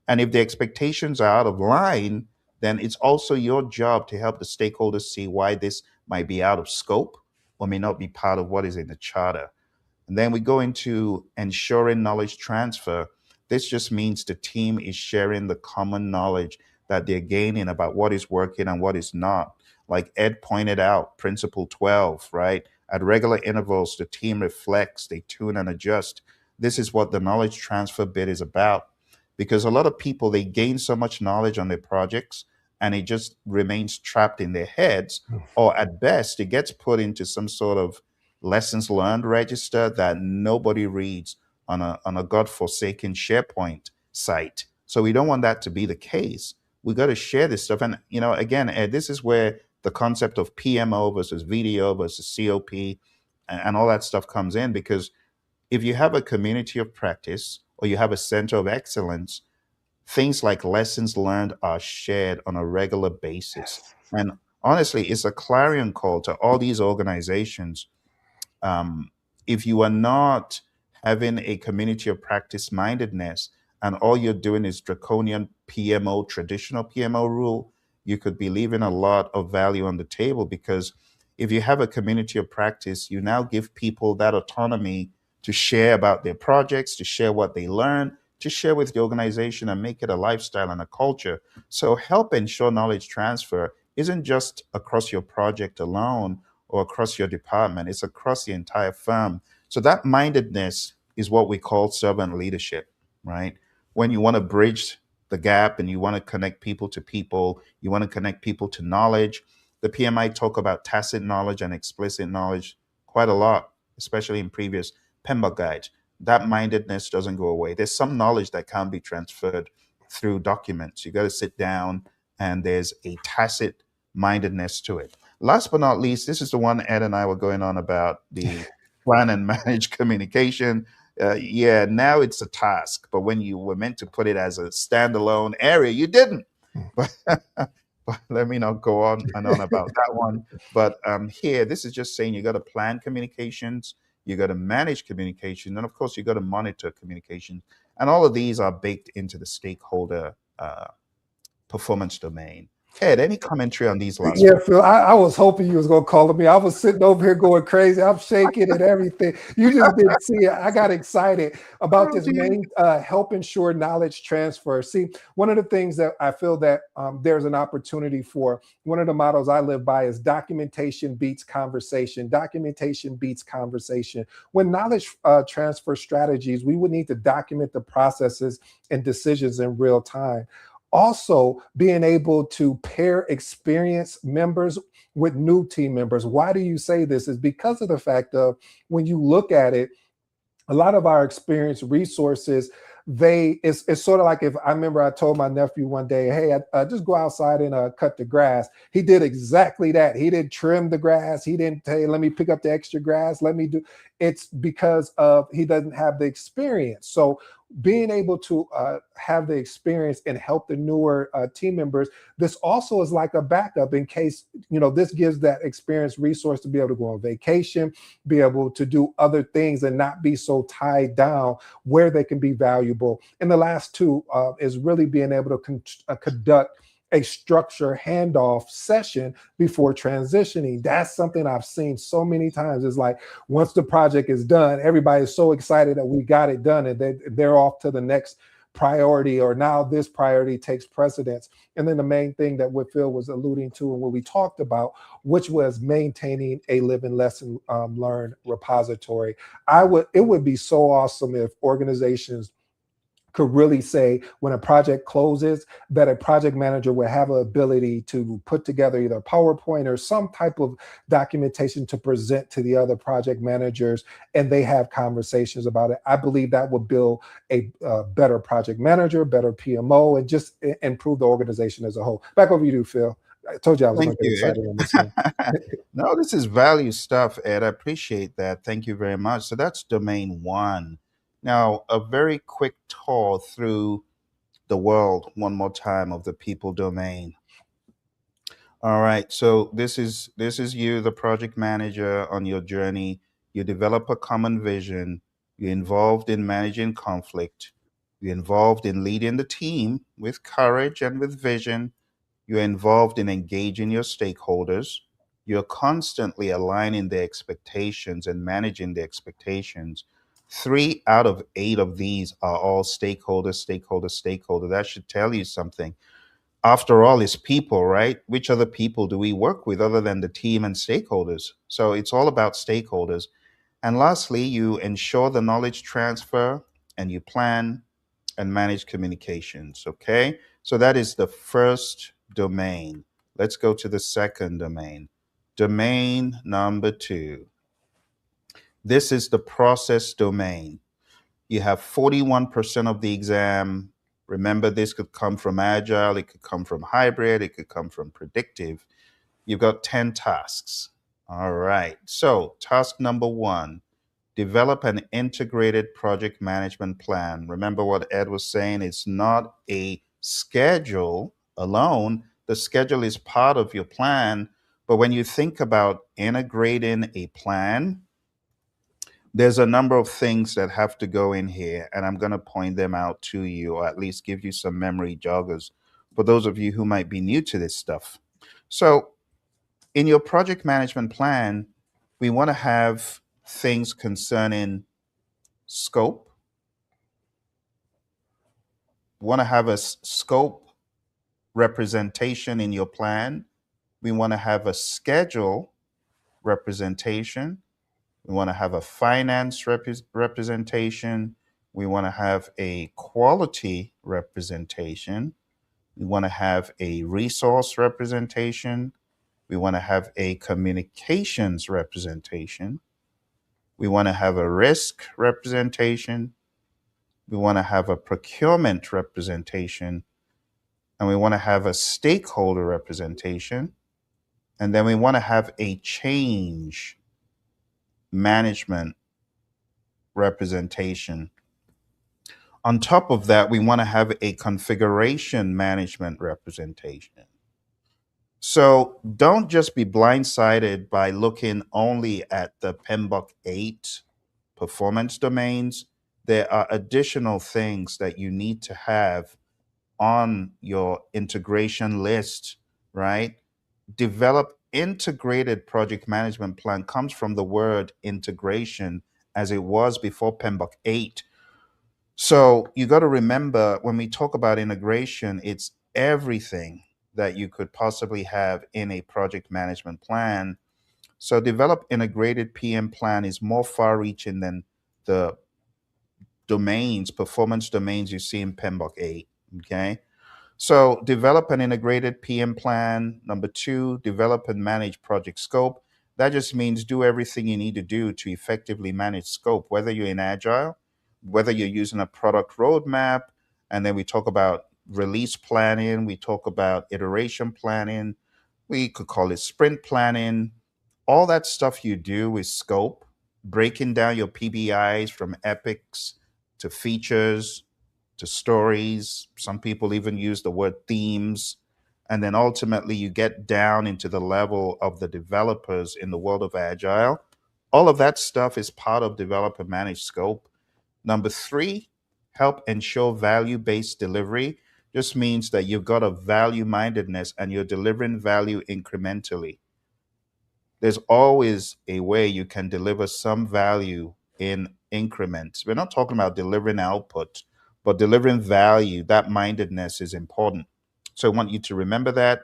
And if the expectations are out of line, then it's also your job to help the stakeholders see why this might be out of scope or may not be part of what is in the charter. And then we go into ensuring knowledge transfer. This just means the team is sharing the common knowledge that they're gaining about what is working and what is not. Like Ed pointed out, Principle 12, right? At regular intervals, the team reflects, they tune and adjust. This is what the knowledge transfer bit is about. Because a lot of people, they gain so much knowledge on their projects and it just remains trapped in their heads, or at best, it gets put into some sort of lessons learned register that nobody reads on a godforsaken SharePoint site. So we don't want that to be the case. We got to share this stuff. And, again, Ed, this is where the concept of PMO versus VDO versus COP and all that stuff comes in. Because if you have a community of practice or you have a center of excellence, things like lessons learned are shared on a regular basis. Yes. And honestly, it's a clarion call to all these organizations. If you are not having a community of practice mindedness and all you're doing is draconian PMO, traditional PMO rule, you could be leaving a lot of value on the table, because if you have a community of practice, you now give people that autonomy to share about their projects, to share what they learn, to share with the organization and make it a lifestyle and a culture. So help ensure knowledge transfer isn't just across your project alone or across your department, it's across the entire firm. So that mindedness is what we call servant leadership, right? When you want to bridge the gap and you want to connect people to people, you want to connect people to knowledge. The PMI talk about tacit knowledge and explicit knowledge quite a lot, especially in previous PMBOK guides. That mindedness doesn't go away. There's some knowledge that can be transferred through documents. You got to sit down and there's a tacit mindedness to it. Last but not least, this is the one Ed and I were going on about, the plan and manage communication. Yeah, now it's a task, but when you were meant to put it as a standalone area, you didn't. But, but let me not go on and on about that one. But here, this is just saying you got to plan communications, you got to manage communication, and of course, you got to monitor communication. And all of these are baked into the stakeholder performance domain. Ed, any commentary on these last Yeah, four? Phil, I was hoping you was gonna call me. I was sitting over here going crazy. I'm shaking and everything. You just didn't see it. I got excited about Oh, this dear. main help ensure knowledge transfer. See, one of the things that I feel that there's an opportunity for, one of the models I live by is documentation beats conversation. Documentation beats conversation. When knowledge transfer strategies, we would need to document the processes and decisions in real time. Also, being able to pair experienced members with new team members. Why do you say this? Is because of the fact of, when you look at it, a lot of our experienced resources, it's sort of like, if I remember, I told my nephew one day, hey, just go outside and cut the grass. He did exactly that. He didn't trim the grass. He didn't say, let me pick up the extra grass, let me do. It's because of, he doesn't have the experience. So being able to have the experience and help the newer team members, this also is like a backup in case, this gives that experienced resource to be able to go on vacation, be able to do other things and not be so tied down, where they can be valuable. And the last two is really being able to conduct a structured handoff session before transitioning. That's something I've seen so many times. It's like, once the project is done, everybody is so excited that we got it done, and they're off to the next priority, or now this priority takes precedence. And then the main thing that what Phil was alluding to and what we talked about, which was maintaining a living lesson learned repository. It would be so awesome if organizations could really say when a project closes that a project manager would have an ability to put together either a PowerPoint or some type of documentation to present to the other project managers, and they have conversations about it. I believe that would build a better project manager, better PMO, and just improve the organization as a whole. Back over to you, Phil. I told you I was going Thank to get you, excited on this one. Ed. No, this is value stuff, Ed. I appreciate that. Thank you very much. So that's domain one. Now, a very quick tour through the world one more time of the people domain. All right. So this is you, the project manager on your journey. You develop a common vision. You're involved in managing conflict. You're involved in leading the team with courage and with vision. You're involved in engaging your stakeholders. You're constantly aligning their expectations and managing the expectations. Three out of eight of these are all stakeholder, stakeholder, stakeholder. That should tell you something. After all, it's people, right? Which other people do we work with other than the team and stakeholders? So it's all about stakeholders. And lastly, you ensure the knowledge transfer and you plan and manage communications. Okay. So that is the first domain. Let's go to the second domain. Domain number two. This is the process domain. You have 41% of the exam. Remember, this could come from agile, it could come from hybrid, it could come from predictive. You've got 10 tasks. All right. So, task number one, develop an integrated project management plan. Remember what Ed was saying? It's not a schedule alone. The schedule is part of your plan. But when you think about integrating a plan, there's a number of things that have to go in here, and I'm going to point them out to you, or at least give you some memory joggers for those of you who might be new to this stuff. So, in your project management plan, we want to have things concerning scope. We want to have a scope representation in your plan. We want to have a schedule representation. We want to have a finance representation. We want to have a quality representation. We want to have a resource representation. We want to have a communications representation. We want to have a risk representation. We want to have a procurement representation. And we want to have a stakeholder representation. And then we want to have a change management representation. On top of that, we want to have a configuration management representation. So don't just be blindsided by looking only at the PMBOK 8 performance domains. There are additional things that you need to have on your integration list, right? Develop integrated project management plan comes from the word integration as it was before PMBOK 8. So you got to remember when we talk about integration, it's everything that you could possibly have in a project management plan. So develop integrated PM plan is more far reaching than the domains, performance domains you see in PMBOK 8. Okay. So develop an integrated PM plan. Number two, develop and manage project scope. That just means do everything you need to do to effectively manage scope, whether you're in Agile, whether you're using a product roadmap, and then we talk about release planning, we talk about iteration planning, we could call it sprint planning. All that stuff you do is scope, breaking down your PBIs from epics to features to stories. Some people even use the word themes. And then ultimately, you get down into the level of the developers in the world of Agile. All of that stuff is part of developer managed scope. Number three, help ensure value based delivery. Just means that you've got a value mindedness and you're delivering value incrementally. There's always a way you can deliver some value in increments. We're not talking about delivering output. but delivering value, that mindedness is important. So I want you to remember that.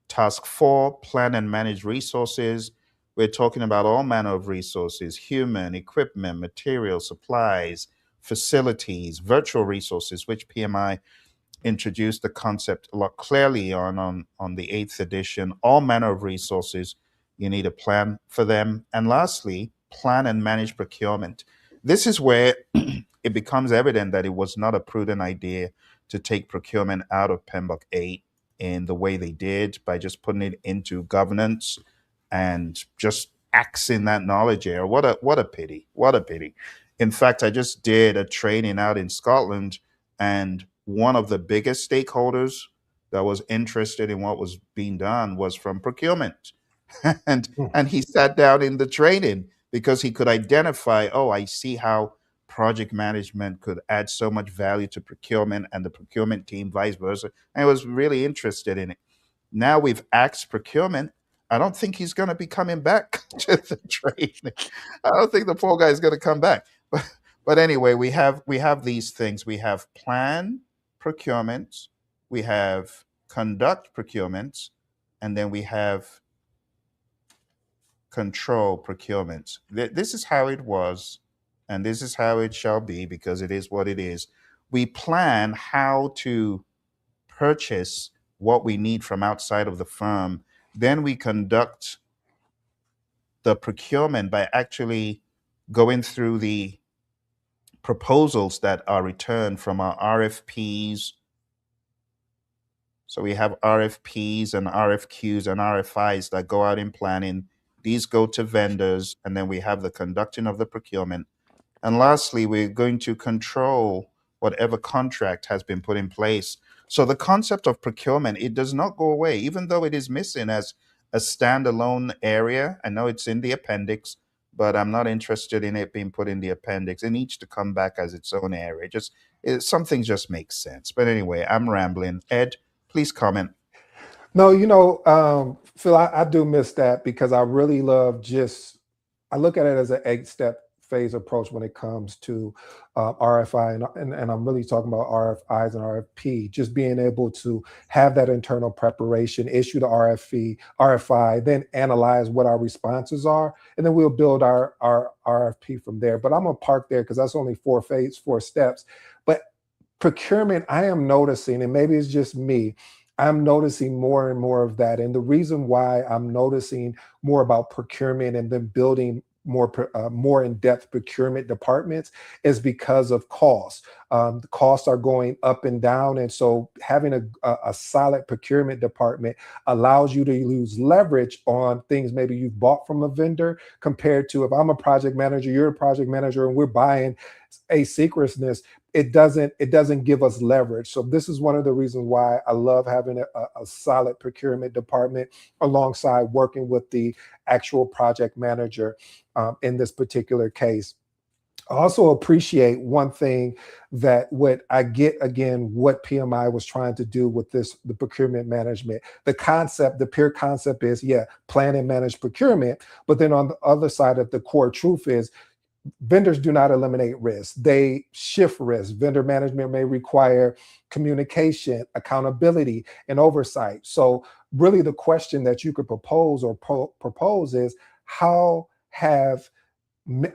Task four, plan and manage resources. We're talking about all manner of resources: human, equipment, material, supplies, facilities, virtual resources, which PMI introduced the concept a lot clearly on the eighth edition. All manner of resources, you need a plan for them. And lastly, plan and manage procurement. This is where it becomes evident that it was not a prudent idea to take procurement out of PMBOK 8 in the way they did by just putting it into governance and just axing that knowledge area. What a pity. What a pity. In fact, I just did a training out in Scotland, and one of the biggest stakeholders that was interested in what was being done was from procurement. and Hmm. and he sat down in the training because he could identify, oh, I see how project management could add so much value to procurement and the procurement team, vice versa. And I was really interested in it. Now we've axed procurement. I don't think he's going to be coming back to the training. I don't think the poor guy is going to come back. But anyway, we have these things. We have plan procurement, we have conduct procurement, and then we have control procurement. This is how it was, and this is how it shall be because it is what it is. We plan how to purchase what we need from outside of the firm. Then we conduct the procurement by actually going through the proposals that are returned from our RFPs. So we have RFPs and RFQs and RFIs that go out in planning. These go to vendors, and then we have the conducting of the procurement. And lastly, we're going to control whatever contract has been put in place. So the concept of procurement, it does not go away, even though it is missing as a standalone area. I know it's in the appendix, but I'm not interested in it being put in the appendix. It needs to come back as its own area. Something just makes sense. But anyway, I'm rambling. Ed, please comment. No, Phil, I do miss that because I really love just, I look at it as an 8 step phase approach when it comes to RFI. And I'm really talking about RFIs and RFP, just being able to have that internal preparation, issue the RFI, then analyze what our responses are, and then we'll build our RFP from there. But I'm going to park there because that's only 4 steps. But procurement, I am noticing, and maybe it's just me, I'm noticing more and more of that. And the reason why I'm noticing more about procurement and then building more in-depth procurement departments is because of costs. The costs are going up and down, and so having a solid procurement department allows you to use leverage on things maybe you've bought from a vendor compared to if I'm a project manager, you're a project manager, and we're buying asynchronousness. It doesn't give us leverage. So this is one of the reasons why I love having a solid procurement department alongside working with the actual project manager in this particular case. I also appreciate one thing that what I get again, what PMI was trying to do with the procurement management. The concept, the pure concept is, yeah, plan and manage procurement. But then on the other side of the core truth is vendors do not eliminate risk. They shift risk. Vendor management may require communication, accountability, and oversight. So really the question that you could propose or propose is how have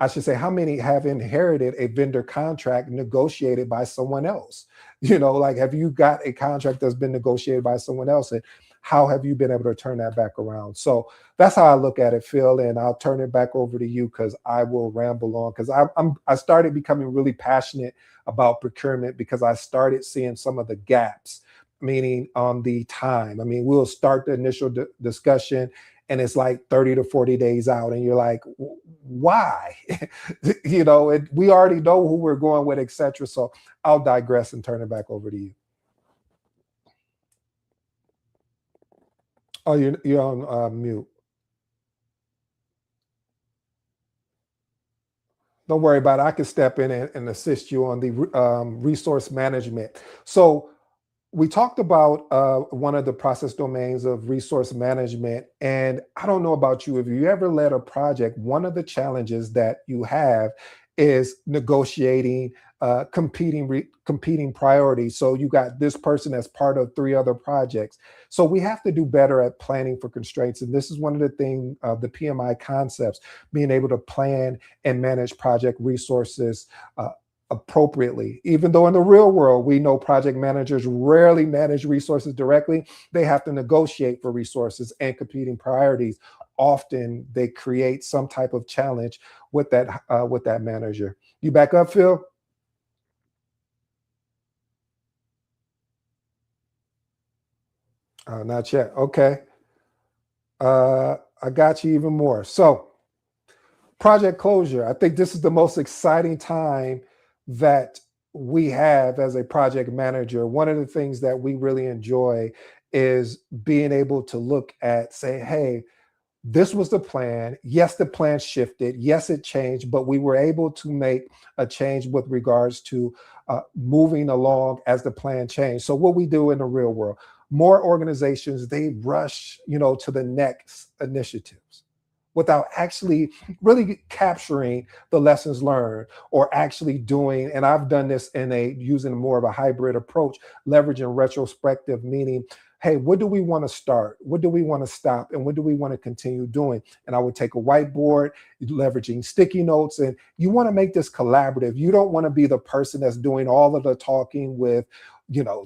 I should say, how many have inherited a vendor contract negotiated by someone else? Like, have you got a contract that's been negotiated by someone else? And how have you been able to turn that back around? So that's how I look at it, Phil. And I'll turn it back over to you because I will ramble on because I started becoming really passionate about procurement because I started seeing some of the gaps, meaning on the time. I mean, we'll start the initial discussion and it's like 30 to 40 days out and you're like, why? We already know who we're going with, etc. So I'll digress and turn it back over to you. Oh, you're on mute. Don't worry about it. I can step in and assist you on the resource management. So we talked about one of the process domains of resource management. And I don't know about you, if you ever led a project, one of the challenges that you have is negotiating competing priorities. So you got this person as part of three other projects. So we have to do better at planning for constraints, and this is one of the things of the PMI concepts: being able to plan and manage project resources appropriately. Even though in the real world, we know project managers rarely manage resources directly, they have to negotiate for resources and competing priorities. Often they create some type of challenge with that manager. You back up, Phil? Not yet. Okay. I got you even more. So project closure. I think this is the most exciting time that we have as a project manager. One of the things that we really enjoy is being able to look at, say, hey, this was the plan. Yes, the plan shifted. Yes, it changed, but we were able to make a change with regards to moving along as the plan changed. So what we do in the real world, more organizations, they rush, to the next initiatives without actually really capturing the lessons learned or actually doing. And I've done this in a using more of a hybrid approach, leveraging retrospective, meaning, hey, what do we want to start? What do we want to stop? And what do we want to continue doing? And I would take a whiteboard, leveraging sticky notes, and you want to make this collaborative. You don't want to be the person that's doing all of the talking with,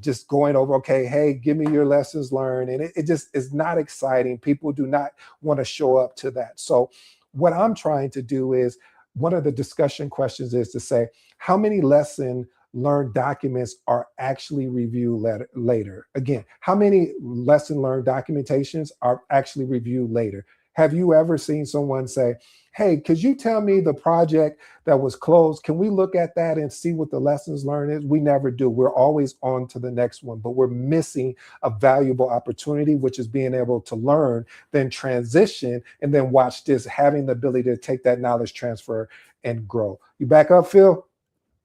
just going over, okay, hey, give me your lessons learned. And it just is not exciting. People do not want to show up to that. So what I'm trying to do is, one of the discussion questions is to say, how many lesson learned documents are actually reviewed later? Again, how many lesson learned documentations are actually reviewed later? Have you ever seen someone say, hey, could you tell me the project that was closed? Can we look at that and see what the lessons learned is? We never do. We're always on to the next one, but we're missing a valuable opportunity, which is being able to learn, then transition, and then watch this, having the ability to take that knowledge transfer and grow. You back up, Phil?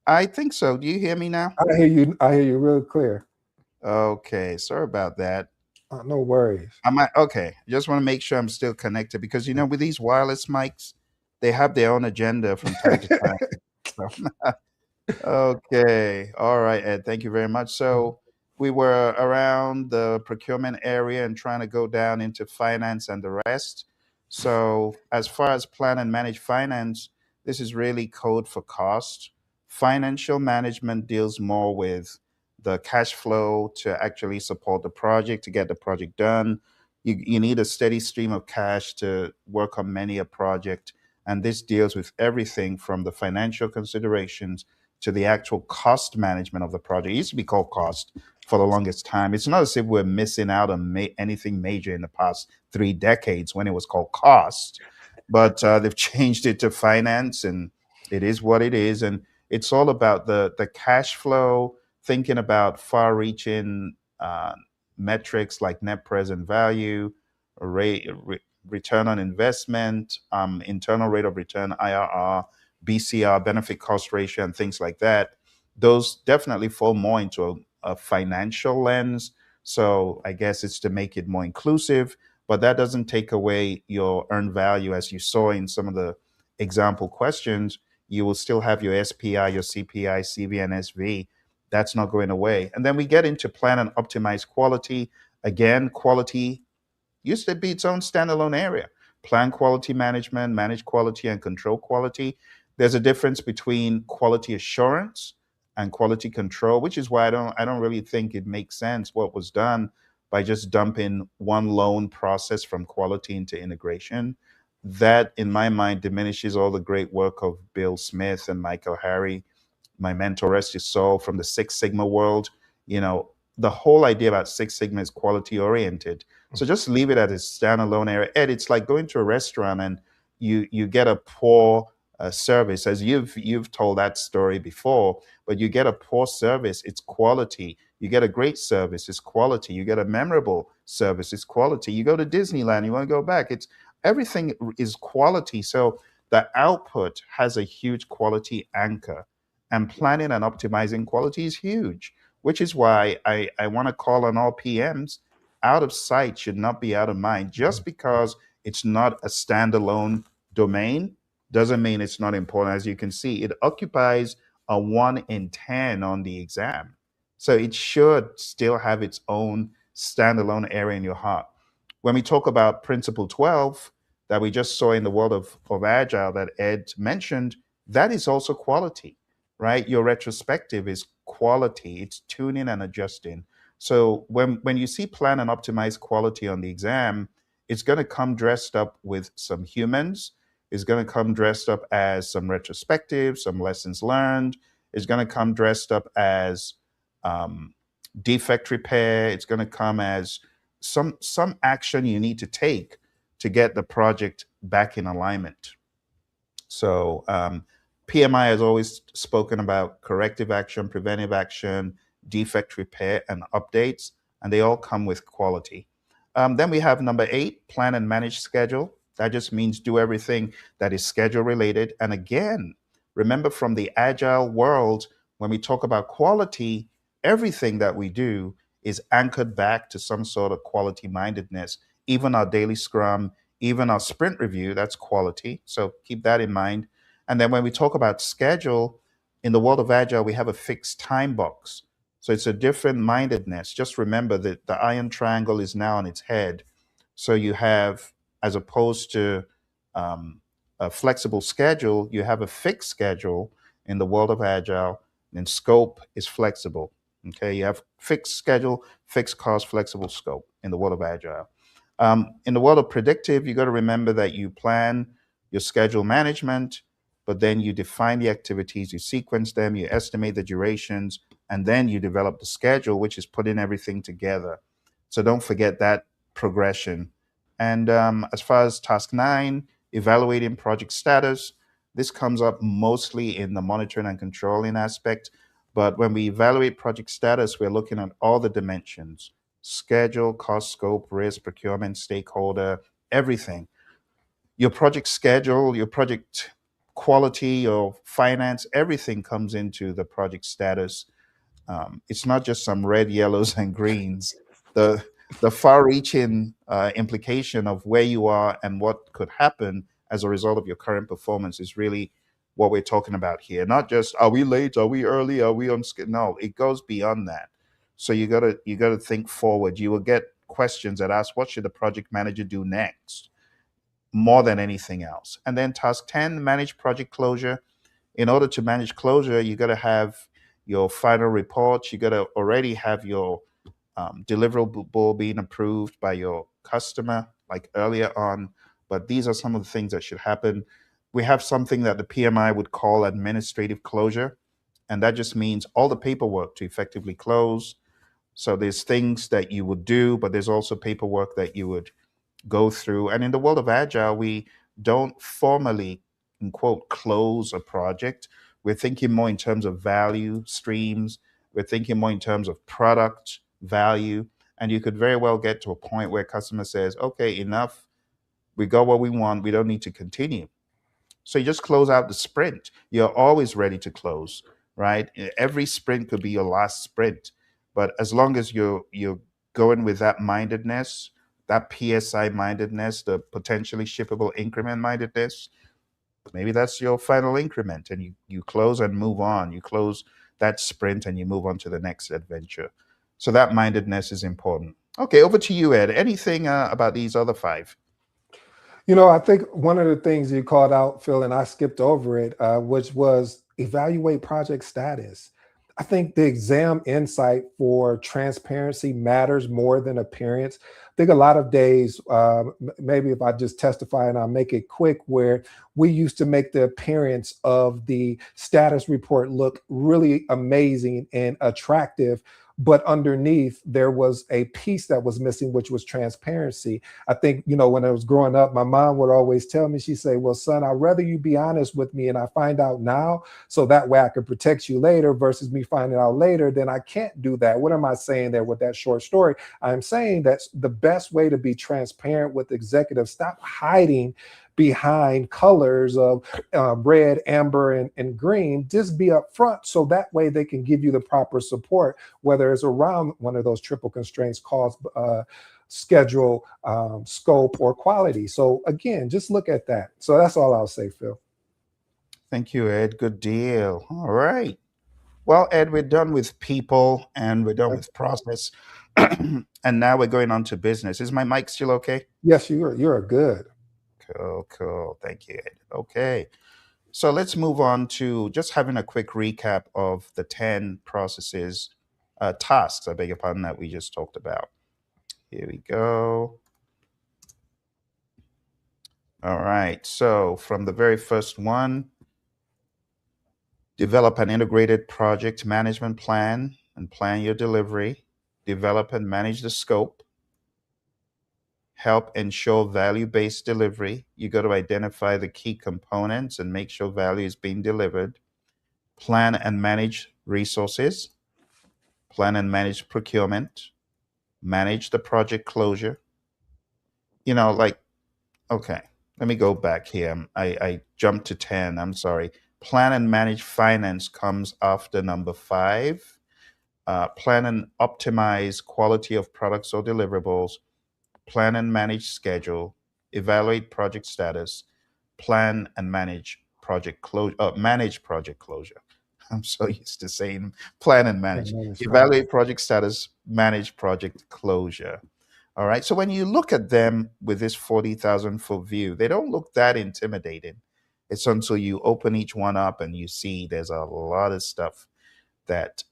I think so. Do you hear me now? I hear you. I hear you real clear. Okay, sorry about that. No worries. I might okay. Just want to make sure I'm still connected because with these wireless mics, they have their own agenda from time to time. So okay. All right, Ed. Thank you very much. So we were around the procurement area and trying to go down into finance and the rest. So as far as plan and manage finance, this is really code for cost. Financial management deals more with the cash flow to actually support the project, to get the project done. You need a steady stream of cash to work on many a project. And this deals with everything from the financial considerations to the actual cost management of the project. It used to be called cost for the longest time. It's not as if we're missing out on anything major in the past 3 decades when it was called cost, but they've changed it to finance, and it is what it is. And it's all about the cash flow, thinking about far-reaching metrics like net present value, rate, return on investment, internal rate of return, IRR, BCR, benefit cost ratio, and things like that. Those definitely fall more into a financial lens. So I guess it's to make it more inclusive, but that doesn't take away your earned value. As you saw in some of the example questions, you will still have your SPI, your CPI, CV, and SV. That's not going away. And then we get into plan and optimize quality. Again, quality used to be its own standalone area. Plan quality management, manage quality, and control quality. There's a difference between quality assurance and quality control, which is why I don't really think it makes sense what was done by just dumping one lone process from quality into integration. That, in my mind, diminishes all the great work of Bill Smith and Michael Harry, my mentor, rest his soul, from the Six Sigma world. You know, the whole idea about Six Sigma is quality oriented. So just leave it at its standalone area. Ed, it's like going to a restaurant and you get a poor service, as you've told that story before. But you get a poor service, it's quality. You get a great service, it's quality. You get a memorable service, it's quality. You go to Disneyland, you want to go back. It's everything is quality. So the output has a huge quality anchor, and planning and optimizing quality is huge, which is why I want to call on all PMs. Out of sight should not be out of mind. Just because it's not a standalone domain doesn't mean it's not important. As you can see, it occupies a 1 in 10 on the exam. So it should still have its own standalone area in your heart. When we talk about Principle 12 that we just saw in the world of Agile that Ed mentioned, that is also quality, right? Your retrospective is quality, it's tuning and adjusting. So when you see plan and optimize quality on the exam, it's going to come dressed up with some humans. It's going to come dressed up as some retrospective, some lessons learned. It's going to come dressed up as um, defect repair. It's going to come as some action you need to take to get the project back in alignment. So PMI has always spoken about corrective action, preventive action, defect repair, and updates, and they all come with quality. Then we have number 8, plan and manage schedule. That just means do everything that is schedule related. And again, remember from the agile world, when we talk about quality, everything that we do is anchored back to some sort of quality mindedness. Even our daily scrum, even our sprint review, that's quality. So keep that in mind. And then when we talk about schedule, in the world of Agile, we have a fixed time box. So it's a different mindedness. Just remember that the iron triangle is now on its head. So you have, as opposed to um, a flexible schedule, you have a fixed schedule in the world of Agile, and scope is flexible. Okay, you have fixed schedule, fixed cost, flexible scope in the world of Agile. In the world of predictive, you got to remember that you plan your schedule management, but then you define the activities, you sequence them, you estimate the durations, and then you develop the schedule, which is putting everything together. So don't forget that progression. And as far as task 9, evaluating project status, this comes up mostly in the monitoring and controlling aspect. But when we evaluate project status, we're looking at all the dimensions: schedule, cost, scope, risk, procurement, stakeholder, everything. Your project schedule, your project quality, your finance, everything comes into the project status. It's not just some red, yellows, and greens. The the far-reaching implication of where you are and what could happen as a result of your current performance is really what we're talking about here. Not just are we late, are we early, are we on schedule? No, it goes beyond that. So you gotta think forward. You will get questions that ask, what should the project manager do next, more than anything else. And then task 10, manage project closure. In order to manage closure, you got to have your final reports. You got to already have your deliverable being approved by your customer, like earlier on. But these are some of the things that should happen. We have something that the PMI would call administrative closure, and that just means all the paperwork to effectively close. So there's things that you would do, but there's also paperwork that you would go through. And in the world of Agile, we don't formally, in quote, close a project. We're thinking more in terms of value streams. We're thinking more in terms of product value. And you could very well get to a point where customer says, okay, enough. We got what we want. We don't need to continue. So you just close out the sprint. You're always ready to close, right? Every sprint could be your last sprint. But as long as you're going with that mindedness, that PSI mindedness, the potentially shippable increment mindedness, maybe that's your final increment, and you close and move on. You close that sprint and you move on to the next adventure. So that mindedness is important. Okay, over to you, Ed. Anything about these other 5? I think one of the things you called out, Phil, and I skipped over it, which was evaluate project status. I think the exam insight for transparency matters more than appearance. I think a lot of days, maybe if I just testify and I'll make it quick, where we used to make the appearance of the status report look really amazing and attractive. But underneath, there was a piece that was missing, which was transparency. I think, when I was growing up, my mom would always tell me, she'd say, well, son, I'd rather you be honest with me and I find out now so that way I can protect you later versus me finding out later. Then I can't do that. What am I saying there with that short story? I'm saying that's the best way to be transparent with executives. Stop hiding behind colors of red, amber, and green. Just be upfront so that way they can give you the proper support, whether it's around one of those triple constraints caused schedule, scope, or quality. So again, just look at that. So that's all I'll say, Phil. Thank you, Ed. Good deal. All right. Well, Ed, we're done with people and we're done with process. And now we're going on to business. Is my mic still okay? Yes, you're good. Cool, cool. Thank you, Ed. Okay. So let's move on to just having a quick recap of the 10 processes, tasks, I beg your pardon, that we just talked about. Here we go. All right. So from the very first one, develop an integrated project management plan and plan your delivery. Develop and manage the scope. Help ensure value based delivery. You got to identify the key components and make sure value is being delivered. Plan and manage resources. Plan and manage procurement. Manage the project closure. You know, like, okay, let me go back here. I jumped to 10. I'm sorry. Plan and manage finance comes after number five. Plan and optimize quality of products or deliverables, plan and manage schedule, evaluate project status, plan and manage project closure. I'm so used to saying plan and Yeah, manage, management. evaluate project status, manage project closure. All right. So when you look at them with this 40,000-foot view, they don't look that intimidating. It's until you open each one up and you see there's a lot of stuff that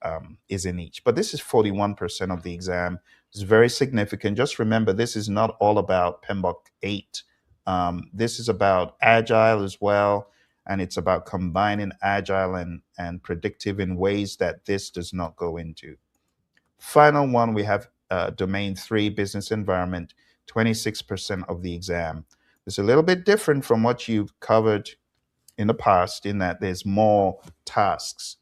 is in each. But this is 41% of the exam. It's very significant. Just remember, this is not all about PMBOK 8. This is about agile as well. And it's about combining agile and predictive in ways that this does not go into. Final one, we have domain 3, business environment, 26% of the exam. It's a little bit different from what you've covered in the past in that there's more tasks.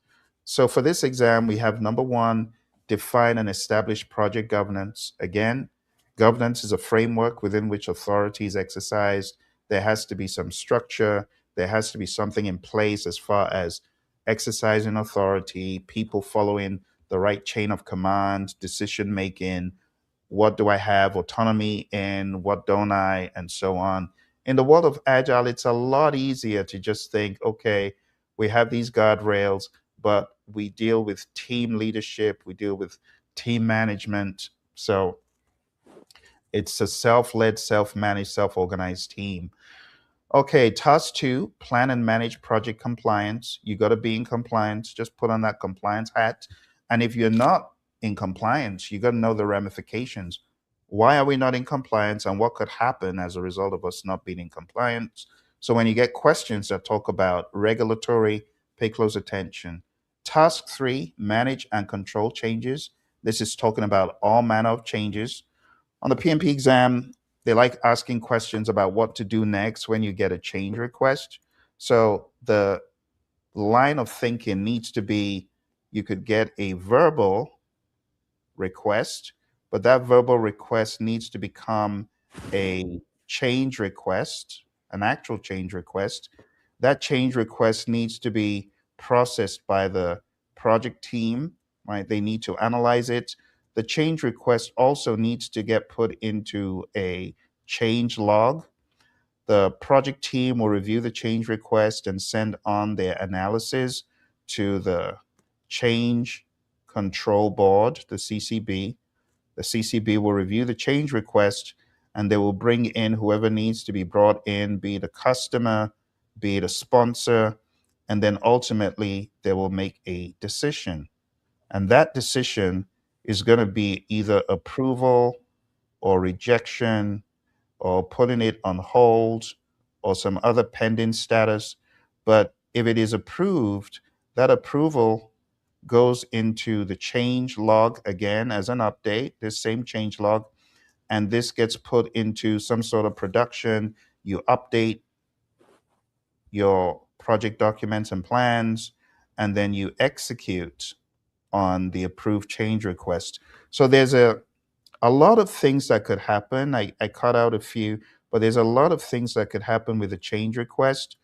So for this exam, we have number one, define and establish project governance. Again, governance is a framework within which authority is exercised. There has to be some structure. There has to be something in place as far as exercising authority, people following the right chain of command, decision making, what do I have autonomy in, what don't I, and so on. In the world of agile, it's a lot easier to just think, okay, we have these guardrails, but we deal with team leadership, we deal with team management. So it's a self-led, self-managed, self-organized team. Okay, task two, plan and manage project compliance. You got to be in compliance. Just put on that compliance hat. And if you're not in compliance, you got to know the ramifications. Why are we not in compliance and what could happen as a result of us not being in compliance? So when you get questions that talk about regulatory, pay close attention. Task three, manage and control changes. This is talking about all manner of changes on the PMP exam, they like asking questions about what to do next when you get a change request. So the line of thinking needs to be you could get a verbal request, but that verbal request needs to become a change request, an actual change request. That change request needs to be processed by the project team, right? They need to analyze it. The change request also needs to get put into a change log. The project team will review the change request and send on their analysis to the change control board, the CCB. The CCB will review the change request and they will bring in whoever needs to be brought in, be it a customer, be it a sponsor, and then ultimately they will make a decision. And that decision is going to be either approval or rejection or putting it on hold or some other pending status. But if it is approved, that approval goes into the change log again as an update, this same change log, and this gets put into some sort of production. You update your project documents and plans, and then you execute on the approved change request. So there's a lot of things that could happen. I cut out a few, but there's a lot of things that could happen with a change request.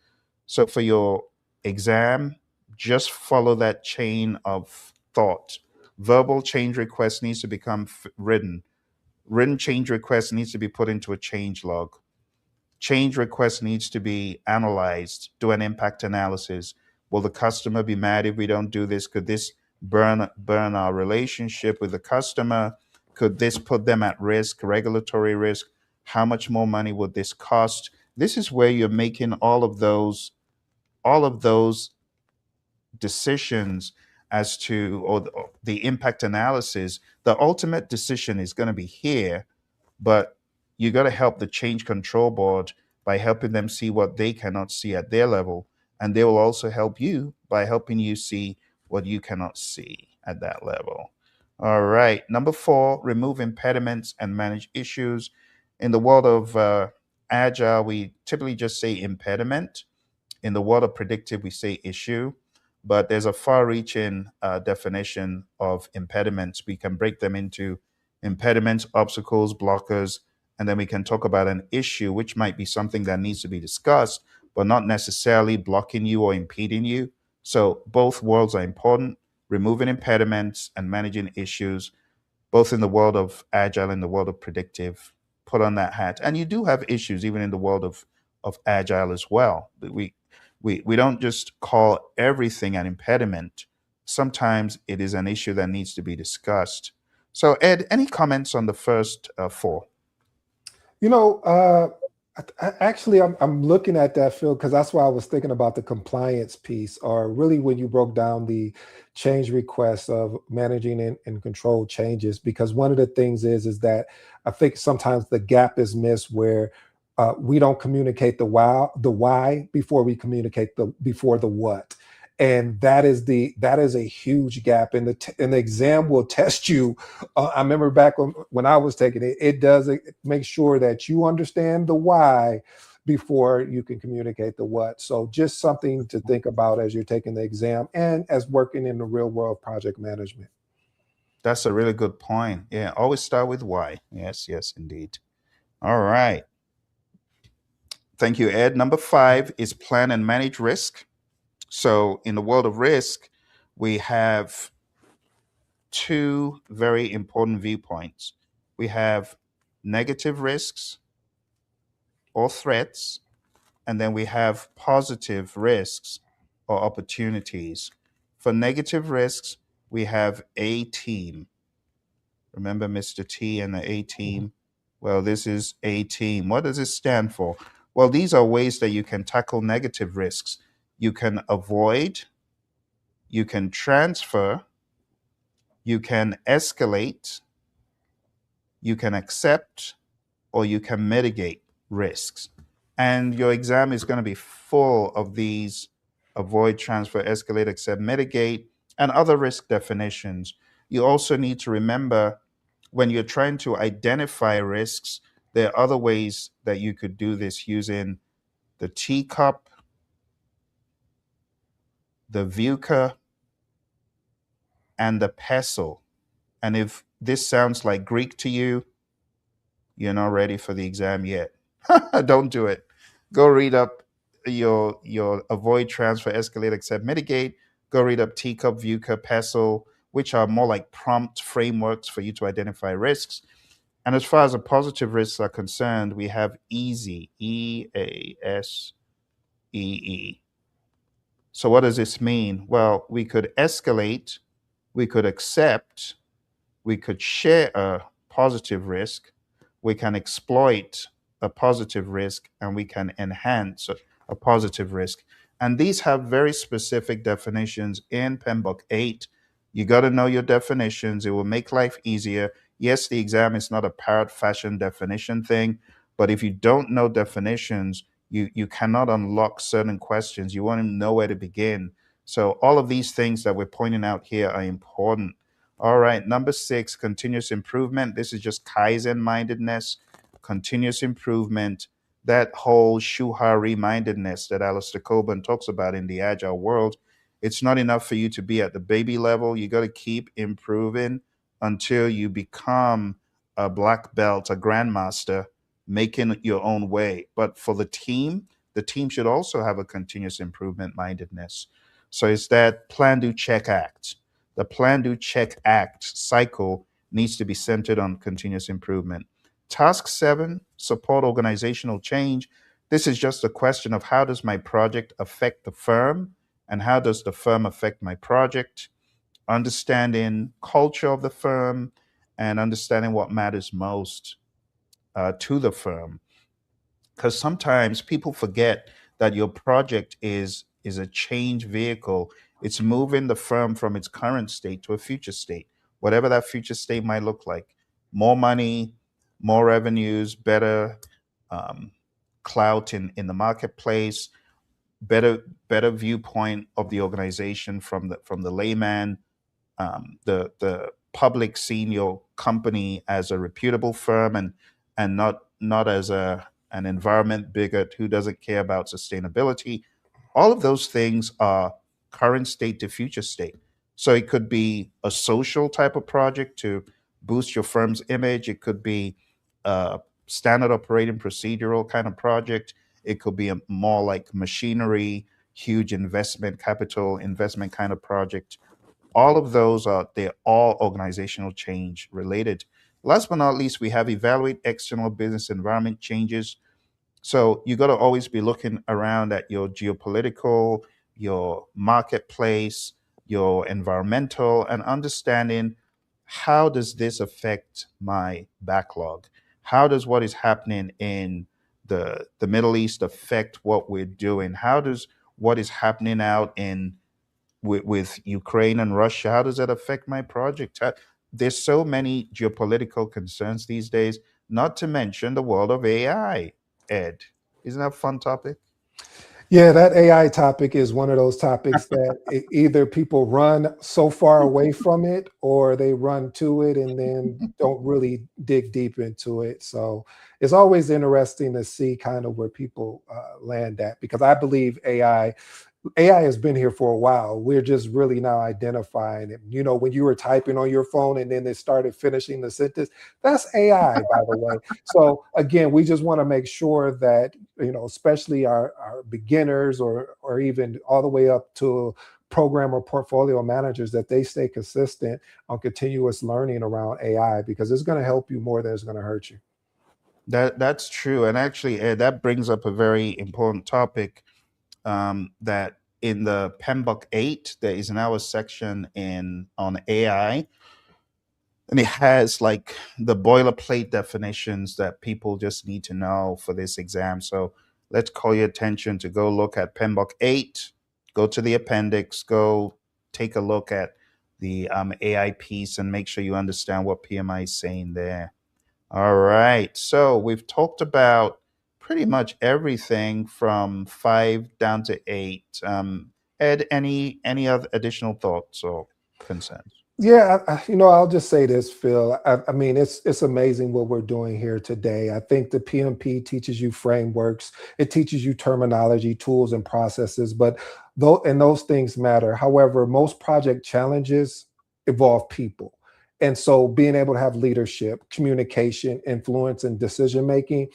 So for your exam, just follow that chain of thought. Verbal change request needs to become written. Written change request needs to be put into a change log. Change request needs to be analyzed, do an impact analysis. Will the customer be mad if we don't do this? Could this burn our relationship with the customer? Could this put them at risk, regulatory risk? How much more money would this cost? This is where you're making all of those decisions as to, or the impact analysis. The ultimate decision is going to be here, but you got to help the change control board by helping them see what they cannot see at their level. And they will also help you by helping you see what you cannot see at that level. All right. Number four, remove impediments and manage issues. In the world of Agile, we typically just say impediment. In the world of predictive, we say issue, but there's a far-reaching definition of impediments. We can break them into impediments, obstacles, blockers, and then we can talk about an issue, which might be something that needs to be discussed, but not necessarily blocking you or impeding you. So both worlds are important, removing impediments and managing issues, both in the world of agile and the world of predictive. Put on that hat. And you do have issues even in the world of agile as well. We don't just call everything an impediment. Sometimes it is an issue that needs to be discussed. So, Ed, any comments on the first four? You know, actually, I'm looking at that, Phil, because that's why I was thinking about the compliance piece, or really when you broke down the change requests of managing and control changes. Because one of the things is that I think sometimes the gap is missed where we don't communicate the why before we communicate the what. And that is a huge gap, and the exam will test you. I remember back when I was taking it, it does make sure that you understand the why before you can communicate the what. So just something to think about as you're taking the exam and as working in the real world project management. That's a really good point. Yeah, always start with why. Yes, yes, indeed. All right. Thank you, Ed. Number five is plan and manage risk. So, in the world of risk, we have two very important viewpoints. We have negative risks or threats, and then we have positive risks or opportunities. For negative risks, we have A team. Remember Mr. T and the A Mhm. team? Well, this is A team. What does it stand for? Well, these are ways that you can tackle negative risks. You can avoid, you can transfer, you can escalate, you can accept, or you can mitigate risks. And your exam is going to be full of these: avoid, transfer, escalate, accept, mitigate, and other risk definitions. You also need to remember when you're trying to identify risks, there are other ways that you could do this using the teacup, the VUCA, and the pestle. And if this sounds like Greek to you, you're not ready for the exam yet. Don't do it. Go read up your avoid, transfer, escalate, accept, mitigate. Go read up teacup, VUCA, pestle, which are more like prompt frameworks for you to identify risks. And as far as the positive risks are concerned, we have easy, EASEE. So what does this mean? Well, we could escalate, we could accept, we could share a positive risk, we can exploit a positive risk, and we can enhance a positive risk. And these have very specific definitions in PMBOK 8. You got to know your definitions. It will make life easier. Yes, the exam is not a parrot fashion definition thing, but if you don't know definitions, you cannot unlock certain questions. You won't even know where to begin. So all of these things that we're pointing out here are important. All right, number six, continuous improvement. This is just Kaizen mindedness, continuous improvement, that whole Shuhari mindedness that Alistair Coburn talks about in the agile world. It's not enough for you to be at the baby level. You got to keep improving until you become a black belt, a grandmaster, making your own way. But for the team should also have a continuous improvement mindedness. So it's that plan, do, check, act. The plan, do, check, act cycle needs to be centered on continuous improvement. Task seven, support organizational change. This is just a question of how does my project affect the firm and how does the firm affect my project, understanding culture of the firm and understanding what matters most to the firm, because sometimes people forget that your project is a change vehicle. It's moving the firm from its current state to a future state, whatever that future state might look like. More money, more revenues, better um, clout in the marketplace, better viewpoint of the organization from the layman, the public seeing your company as a reputable firm and not as an environment bigot who doesn't care about sustainability. All of those things are current state to future state. So it could be a social type of project to boost your firm's image. It could be a standard operating procedural kind of project. It could be a more like machinery, huge investment, capital investment kind of project. All of those are they're all organizational change related. Last but not least, we have evaluate external business environment changes. So you got to always be looking around at your geopolitical, your marketplace, your environmental, and understanding how does this affect my backlog? How does what is happening in the Middle East affect what we're doing? How does what is happening out in with Ukraine and Russia, how does that affect my project? There's so many geopolitical concerns these days, not to mention the world of AI, Ed. Isn't that a fun topic? Yeah, that AI topic is one of those topics that either people run so far away from it or they run to it and then don't really dig deep into it. So it's always interesting to see kind of where people land at, because I believe AI has been here for a while. We're just really now identifying it. You know, when you were typing on your phone and then it started finishing the sentence, that's AI, by the way. So again, we just want to make sure that, you know, especially our beginners or even all the way up to program or portfolio managers, that they stay consistent on continuous learning around AI, because it's going to help you more than it's going to hurt you. That's true, and actually, Ed, that brings up a very important topic. That in the PMBOK 8, there is now a section in on AI, and it has like the boilerplate definitions that people just need to know for this exam. So let's call your attention to go look at PMBOK 8, go to the appendix, go take a look at the AI piece and make sure you understand what PMI is saying there. All right. So we've talked about pretty much everything from five down to eight. Ed, any other additional thoughts or concerns? Yeah, you know, I'll just say this, Phil. I mean, it's amazing what we're doing here today. I think the PMP teaches you frameworks, it teaches you terminology, tools, and processes, but though and those things matter. However, most project challenges involve people. And so being able to have leadership, communication, influence, and decision making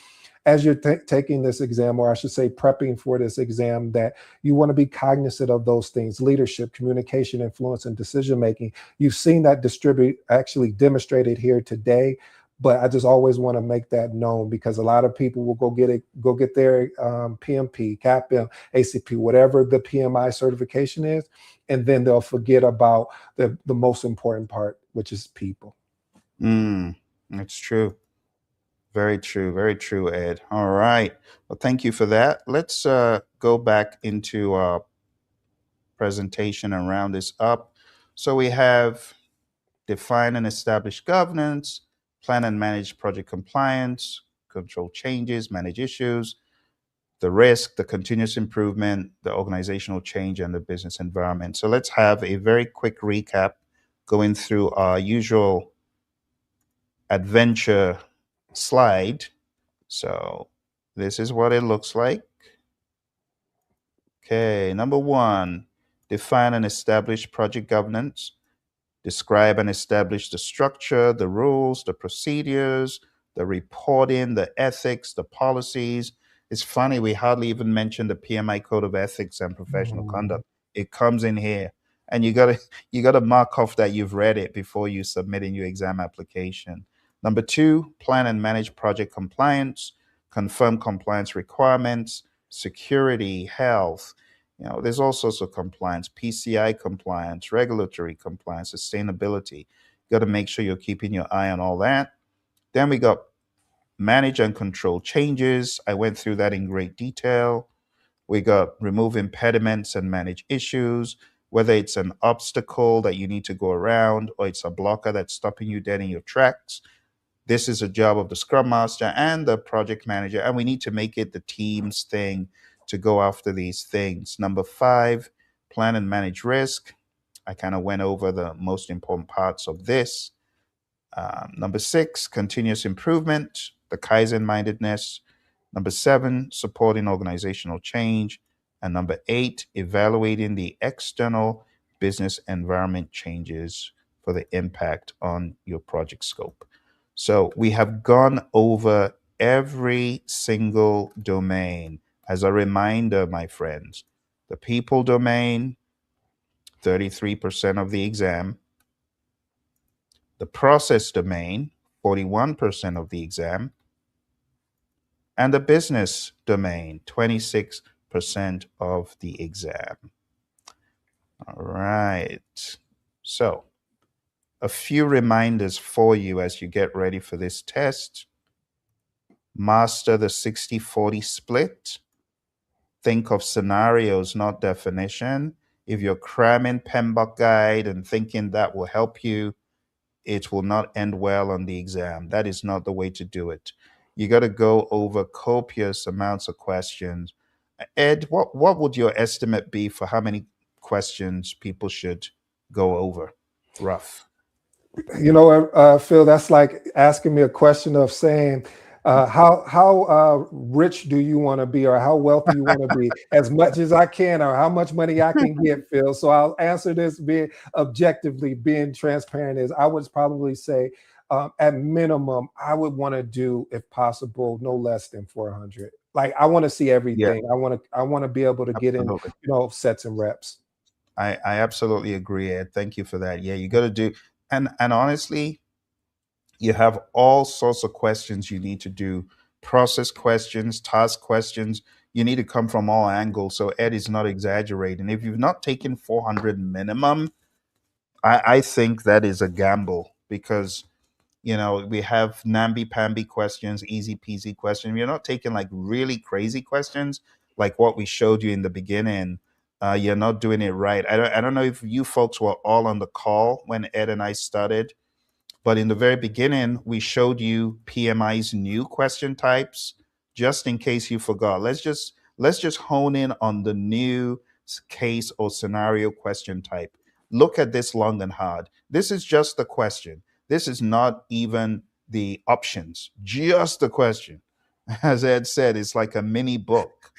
as you're taking this exam, or I should say, prepping for this exam, that you want to be cognizant of those things: leadership, communication, influence, and decision making. You've seen that distribute actually demonstrated here today, but I just always want to make that known, because a lot of people will go get their PMP, CAPM, ACP, whatever the PMI certification is, and then they'll forget about the most important part, which is people. That's true. Very true. Very true, Ed. All right. Well, thank you for that. Let's go back into our presentation and round this up. So we have define and establish governance, plan and manage project compliance, control changes, manage issues, the risk, the continuous improvement, the organizational change, and the business environment. So let's have a very quick recap going through our usual adventure slide. So this is what it looks like. Okay, number one, define and establish project governance. Describe and establish the structure, the rules, the procedures, the reporting, the ethics, the policies. It's funny, we hardly even mention the PMI Code of Ethics and Professional Mhm. Conduct. It comes in here. And you gotta mark off that you've read it before you submit in your exam application. Number two, plan and manage project compliance. confirm compliance requirements, security, health. There's all sorts of compliance, PCI compliance, regulatory compliance, sustainability. You got to make sure you're keeping your eye on all that. Then we got manage and control changes. I went through that in great detail. We got remove impediments and manage issues, whether it's an obstacle that you need to go around or it's a blocker that's stopping you dead in your tracks. This is a job of the scrum master and the project manager, and we need to make it the team's thing to go after these things. Number five, plan and manage risk. I kind of went over the most important parts of this. Number six, continuous improvement, the Kaizen mindedness. Number seven, supporting organizational change. And number eight, evaluating the external business environment changes for the impact on your project scope. So we have gone over every single domain. As a reminder, my friends, the people domain, 33% of the exam, the process domain, 41% of the exam, and the business domain, 26% of the exam. All right. So, a few reminders for you as you get ready for this test. Master the 60-40 split. Think of scenarios, not definition. If you're cramming PMBOK guide and thinking that will help you, it will not end well on the exam. That is not the way to do it. You got to go over copious amounts of questions. Ed, what would your estimate be for how many questions people should go over? Rough. Phil, that's like asking me a question of saying, how rich do you want to be, or how wealthy you want to be? As much as I can, or how much money I can get, Phil. So I'll answer this being objectively, being transparent. Is I would probably say, at minimum, I would want to do, if possible, no less than 400. Like I want to see Yeah, everything. I want to be able to get in, absolutely. sets and reps. I absolutely agree, Ed. Thank you for that. Yeah, you got to do, and honestly, you have all sorts of questions you need to do, process questions, task questions. You need to come from all angles. So Ed is not exaggerating. If you've not taken 400 minimum, I think that is a gamble because we have namby-pamby questions, easy peasy questions. You're not taking like really crazy questions like what we showed you in the beginning. You're not doing it right. I don't know if you folks were all on the call when Ed and I started, but in the very beginning, we showed you PMI's new question types, just in case you forgot. Let's just hone in on the new case or scenario question type. Look at this long and hard. This is just the question. This is not even the options, just the question. As Ed said, it's like a mini book.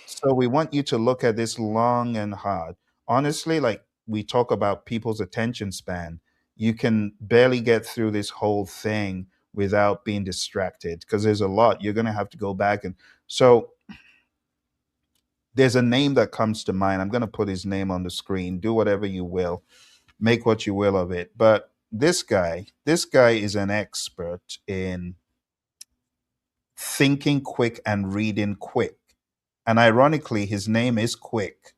So we want you to look at this long and hard. Honestly, like we talk about people's attention span, you can barely get through this whole thing without being distracted because there's a lot. You're going to have to go back. And so there's a name that comes to mind. I'm going to put his name on the screen. Do whatever you will, make what you will of it. But this guy is an expert in thinking quick and reading quick. And ironically, his name is Quick.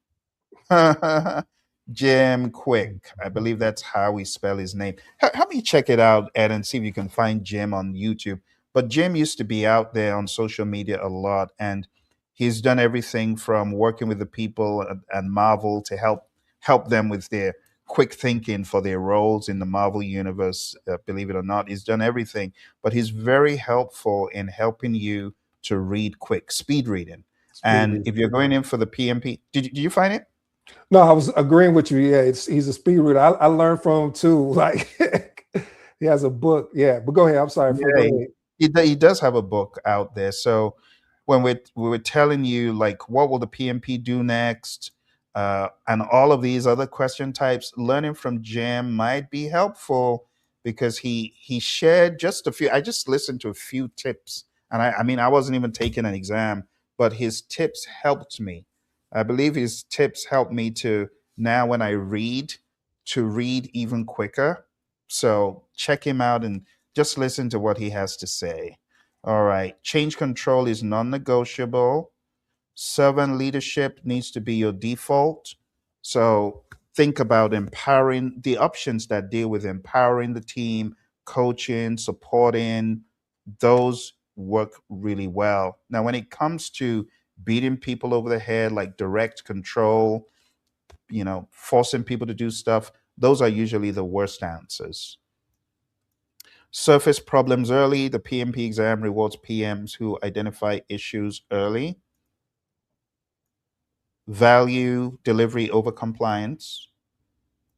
Jim Quick. I believe that's how we spell his name. Help me check it out, Ed, and see if you can find Jim on YouTube. But Jim used to be out there on social media a lot, and he's done everything from working with the people and Marvel to help them with their quick thinking for their roles in the Marvel universe. Believe it or not, he's done everything. But he's very helpful in helping you to read quick, speed reading. Speed And reading. if you're going in for the PMP, did you find it? No, I was agreeing with you. Yeah, he's a speed reader. I learned from him too. Like he has a book. Yeah, but go ahead. I'm sorry, Phil. Go Yeah, ahead. he does have a book out there. So when we were telling you like what will the PMP do next, and all of these other question types, learning from Jim might be helpful because he shared just a few. I just listened to a few tips, and I mean I wasn't even taking an exam, but his tips helped me. I believe his tips helped me to now when I read to read even quicker. So check him out and just listen to what he has to say. All right. Change control is non negotiable. Servant leadership needs to be your default. So think about empowering the options that deal with empowering the team, coaching, supporting, those work really well. Now, when it comes to beating people over the head, like direct control, forcing people to do stuff, those are usually the worst answers. Surface problems early. The PMP exam rewards PMs who identify issues early. Value delivery over compliance.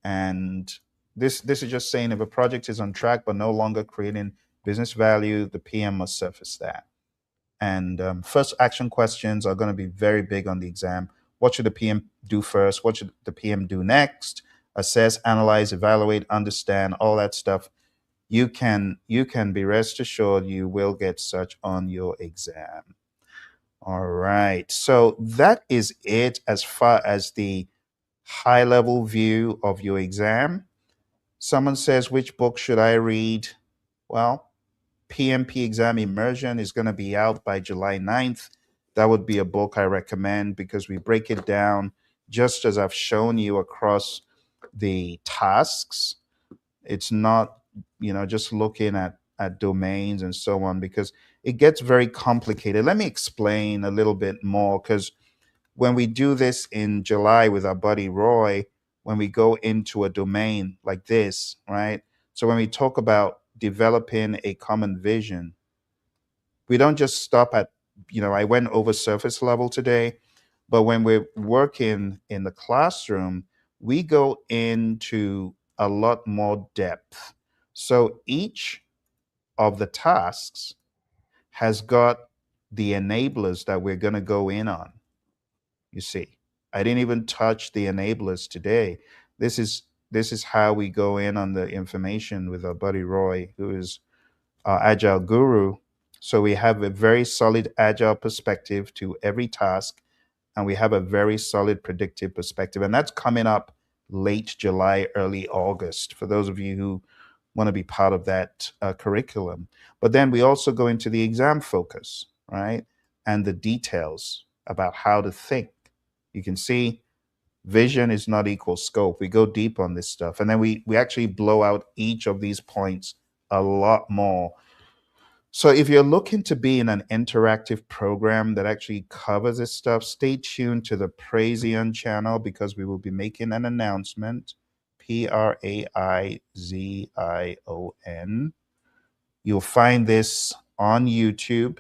And this is just saying if a project is on track but no longer creating business value, the PM must surface that. And first action questions are going to be very big on the exam. What should the PM do first? What should the PM do next? Assess, analyze, evaluate, understand, all that stuff. You can be rest assured you will get such on your exam. All right. So that is it as far as the high level view of your exam. Someone says, which book should I read? Well, PMP Exam Immersion is going to be out by July 9th. That would be a book I recommend because we break it down just as I've shown you across the tasks. It's not, just looking at domains and so on because it gets very complicated. Let me explain a little bit more because when we do this in July with our buddy Roy, when we go into a domain like this, right? So when we talk about developing a common vision, we don't just stop at, I went over surface level today, but when we're working in the classroom, we go into a lot more depth. So each of the tasks has got the enablers that we're going to go in on. You see, I didn't even touch the enablers today. This is how we go in on the information with our buddy Roy, who is our agile guru. So we have a very solid agile perspective to every task, and we have a very solid predictive perspective. And that's coming up late July, early August for those of you who want to be part of that curriculum. But then we also go into the exam focus, right? And the details about how to think. You can see vision is not equal scope. We go deep on this stuff. And then we actually blow out each of these points a lot more. So if you're looking to be in an interactive program that actually covers this stuff, stay tuned to the Praizion channel because we will be making an announcement. Praizion. You'll find this on YouTube.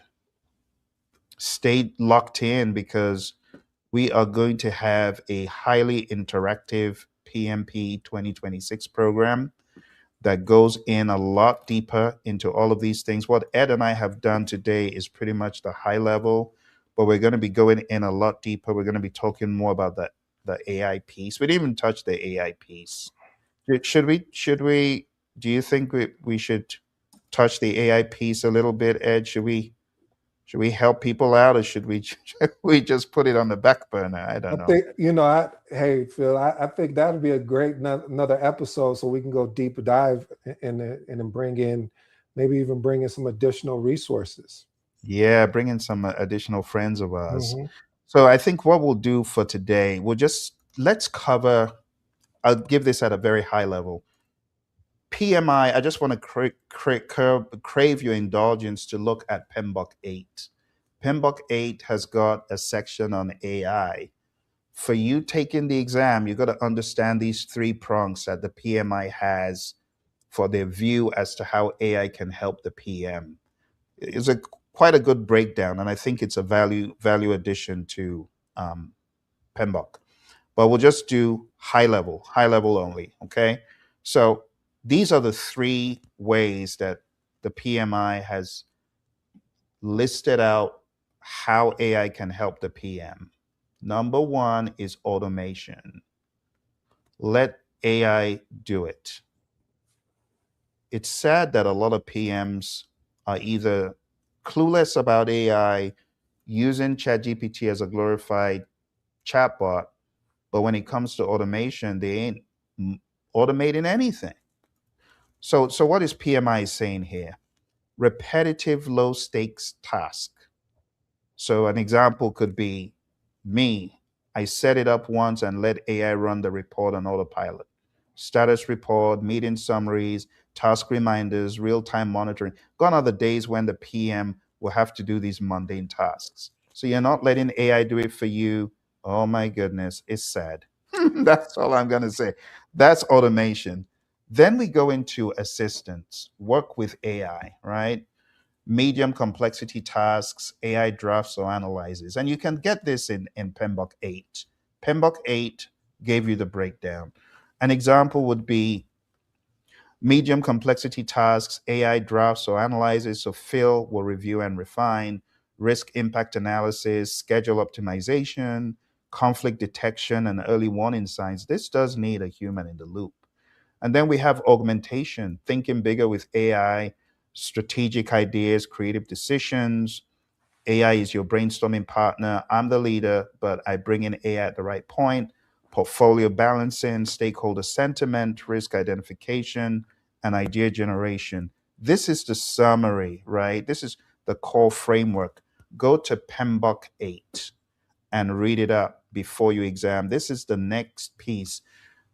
Stay locked in because we are going to have a highly interactive PMP 2026 program that goes in a lot deeper into all of these things. What Ed and I have done today is pretty much the high level, but we're going to be going in a lot deeper. We're going to be talking more about the AI piece. We didn't even touch the AI piece. Should we do you think we should touch the AI piece a little bit, Ed? Should we help people out or should we should we just put it on the back burner? I I don't know. think, hey, Phil, I think that would be a great another episode so we can go deep dive in it and then bring in, maybe even bring in some additional resources. Yeah, bring in some additional friends of ours. Hmm. So I think what we'll do for today, let's cover. I'll give this at a very high level. PMI. I just want to crave your indulgence to look at PMBOK 8. PMBOK 8 has got a section on AI. For you taking the exam, you got to understand these three prongs that the PMI has for their view as to how AI can help the PM. It's a quite a good breakdown, and I think it's a value addition to PMBOK. But we'll just do high level only. Okay, so these are the three ways that the PMI has listed out how AI can help the PM. Number one is automation. Let AI do it. It's sad that a lot of PMs are either clueless about AI, using ChatGPT as a glorified chatbot, but when it comes to automation, they ain't automating anything. So what is PMI saying here? repetitive low stakes task. So an example could be me. I set it up once and let AI run the report on autopilot. Status report, meeting summaries, task reminders, real-time monitoring. Gone are the days when the PM will have to do these mundane tasks. So you're not letting AI do it for you. Oh my goodness, it's sad. That's all I'm going to say. That's automation. Then we go into assistance, work with AI, right? Medium complexity tasks, AI drafts or analyzes. And you can get this in PMBOK 8. PMBOK 8 gave you the breakdown. An example would be medium complexity tasks, AI drafts or analyzes. So Phil will review and refine, risk impact analysis, schedule optimization, conflict detection, and early warning signs. This does need a human in the loop. And then we have augmentation, thinking bigger with AI, strategic ideas, creative decisions. AI is your brainstorming partner. I'm the leader, but I bring in AI at the right point. Portfolio balancing, stakeholder sentiment, risk identification, and idea generation. This is the summary, right? This is the core framework. Go to PMBOK 8 and read it up before you exam. This is the next piece.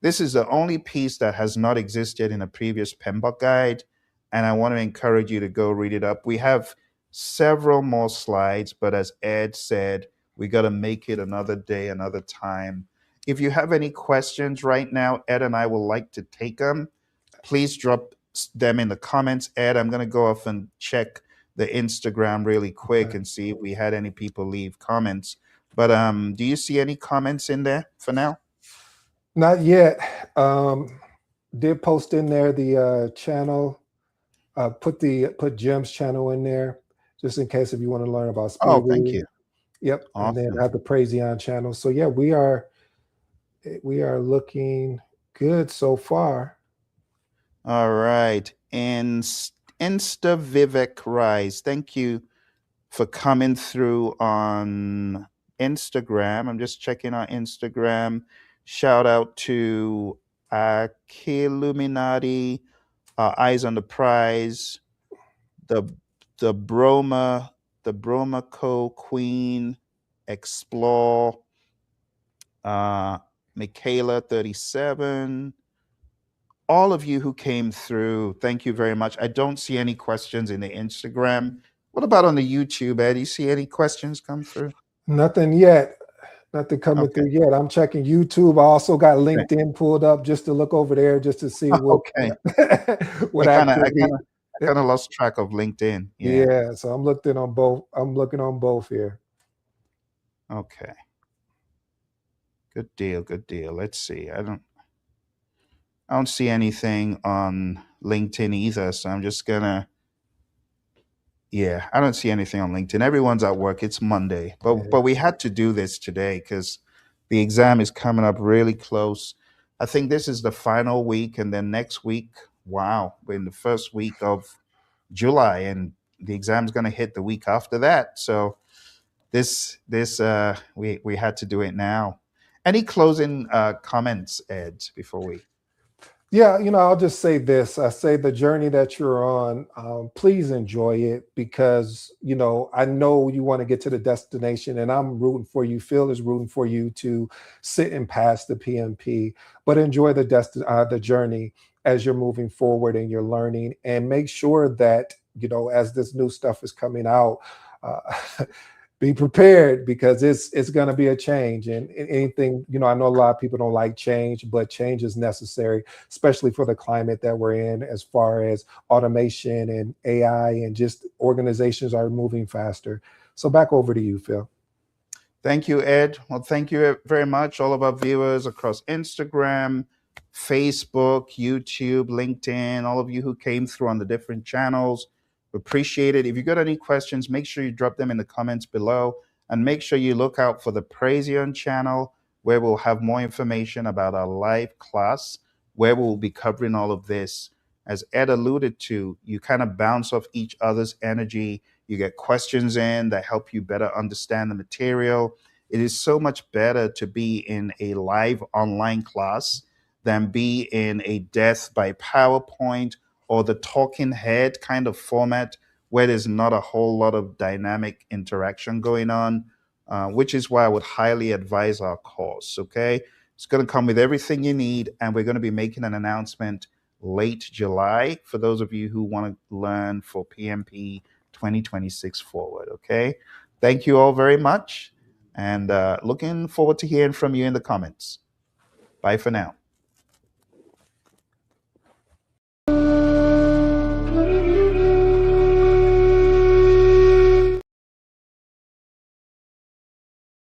This is the only piece that has not existed in a previous PMBOK guide, and I want to encourage you to go read it up. We have several more slides, but as Ed said, we got to make it another day, another time. If you have any questions right now, Ed and I will like to take them. Please drop them in the comments. Ed, I'm going to go off and check the Instagram really quick Okay. and see if we had any people leave comments. But do you see any comments in there for now? Not yet. Did post in there the channel. Put Jim's channel in there just in case if you want to learn about speed Oh, thank reading. you. Yep, and then Awesome. have the Praizion channel. So yeah, we are looking good so far. All right. And Insta Vivek Rise, thank you for coming through on Instagram. I'm just checking our Instagram. Shout out to Akiluminati, Eyes on the Prize, the the Broma, the Bromaco Queen, Explore, uh, Michaela 37, all of you who came through, thank you very much. I don't see any questions in the Instagram. What about on the YouTube, Ed? Do you see any questions come through? Nothing yet. Nothing coming Okay. through yet. I'm checking YouTube. I also got Okay. LinkedIn pulled up just to look over there just to see what Okay. what I kind of, I activity. kind of, I kind of lost track of LinkedIn. Yeah. Yeah, so I'm looking on both. I'm looking on both here. Okay. Good deal. Good deal. Let's see. I don't see anything on LinkedIn either. So I'm just gonna. Yeah, I don't see anything on LinkedIn. Everyone's at work. It's Monday, but Yeah. we had to do this today because the exam is coming up really close. I think this is the final week, and then next week, wow, we're in the first week of July, and the exam's going to hit the week after that. So we had to do it now. Any closing comments, Ed, before we? Yeah, I'll just say this. I say the journey that you're on, please enjoy it because, I know you want to get to the destination and I'm rooting for you. Phil is rooting for you to sit and pass the PMP, but enjoy the journey as you're moving forward and you're learning and make sure that, as this new stuff is coming out, uh, be prepared because it's going to be a change and anything, I know a lot of people don't like change, but change is necessary, especially for the climate that we're in as far as automation and AI and just organizations are moving faster. So back over to you, Phil. Thank you, Ed. Well, thank you very much, all of our viewers across Instagram, Facebook, YouTube, LinkedIn, all of you who came through on the different channels. We appreciate it. If you got any questions, make sure you drop them in the comments below and make sure you look out for the Praizion channel where we'll have more information about our live class, where we'll be covering all of this. As Ed alluded to, you kind of bounce off each other's energy. You get questions in that help you better understand the material. It is so much better to be in a live online class than be in a death by PowerPoint or the talking head kind of format where there's not a whole lot of dynamic interaction going on, which is why I would highly advise our course. Okay. It's going to come with everything you need, and we're going to be making an announcement late July for those of you who want to learn for PMP 2026 forward. Okay. Thank you all very much, and looking forward to hearing from you in the comments. Bye for now.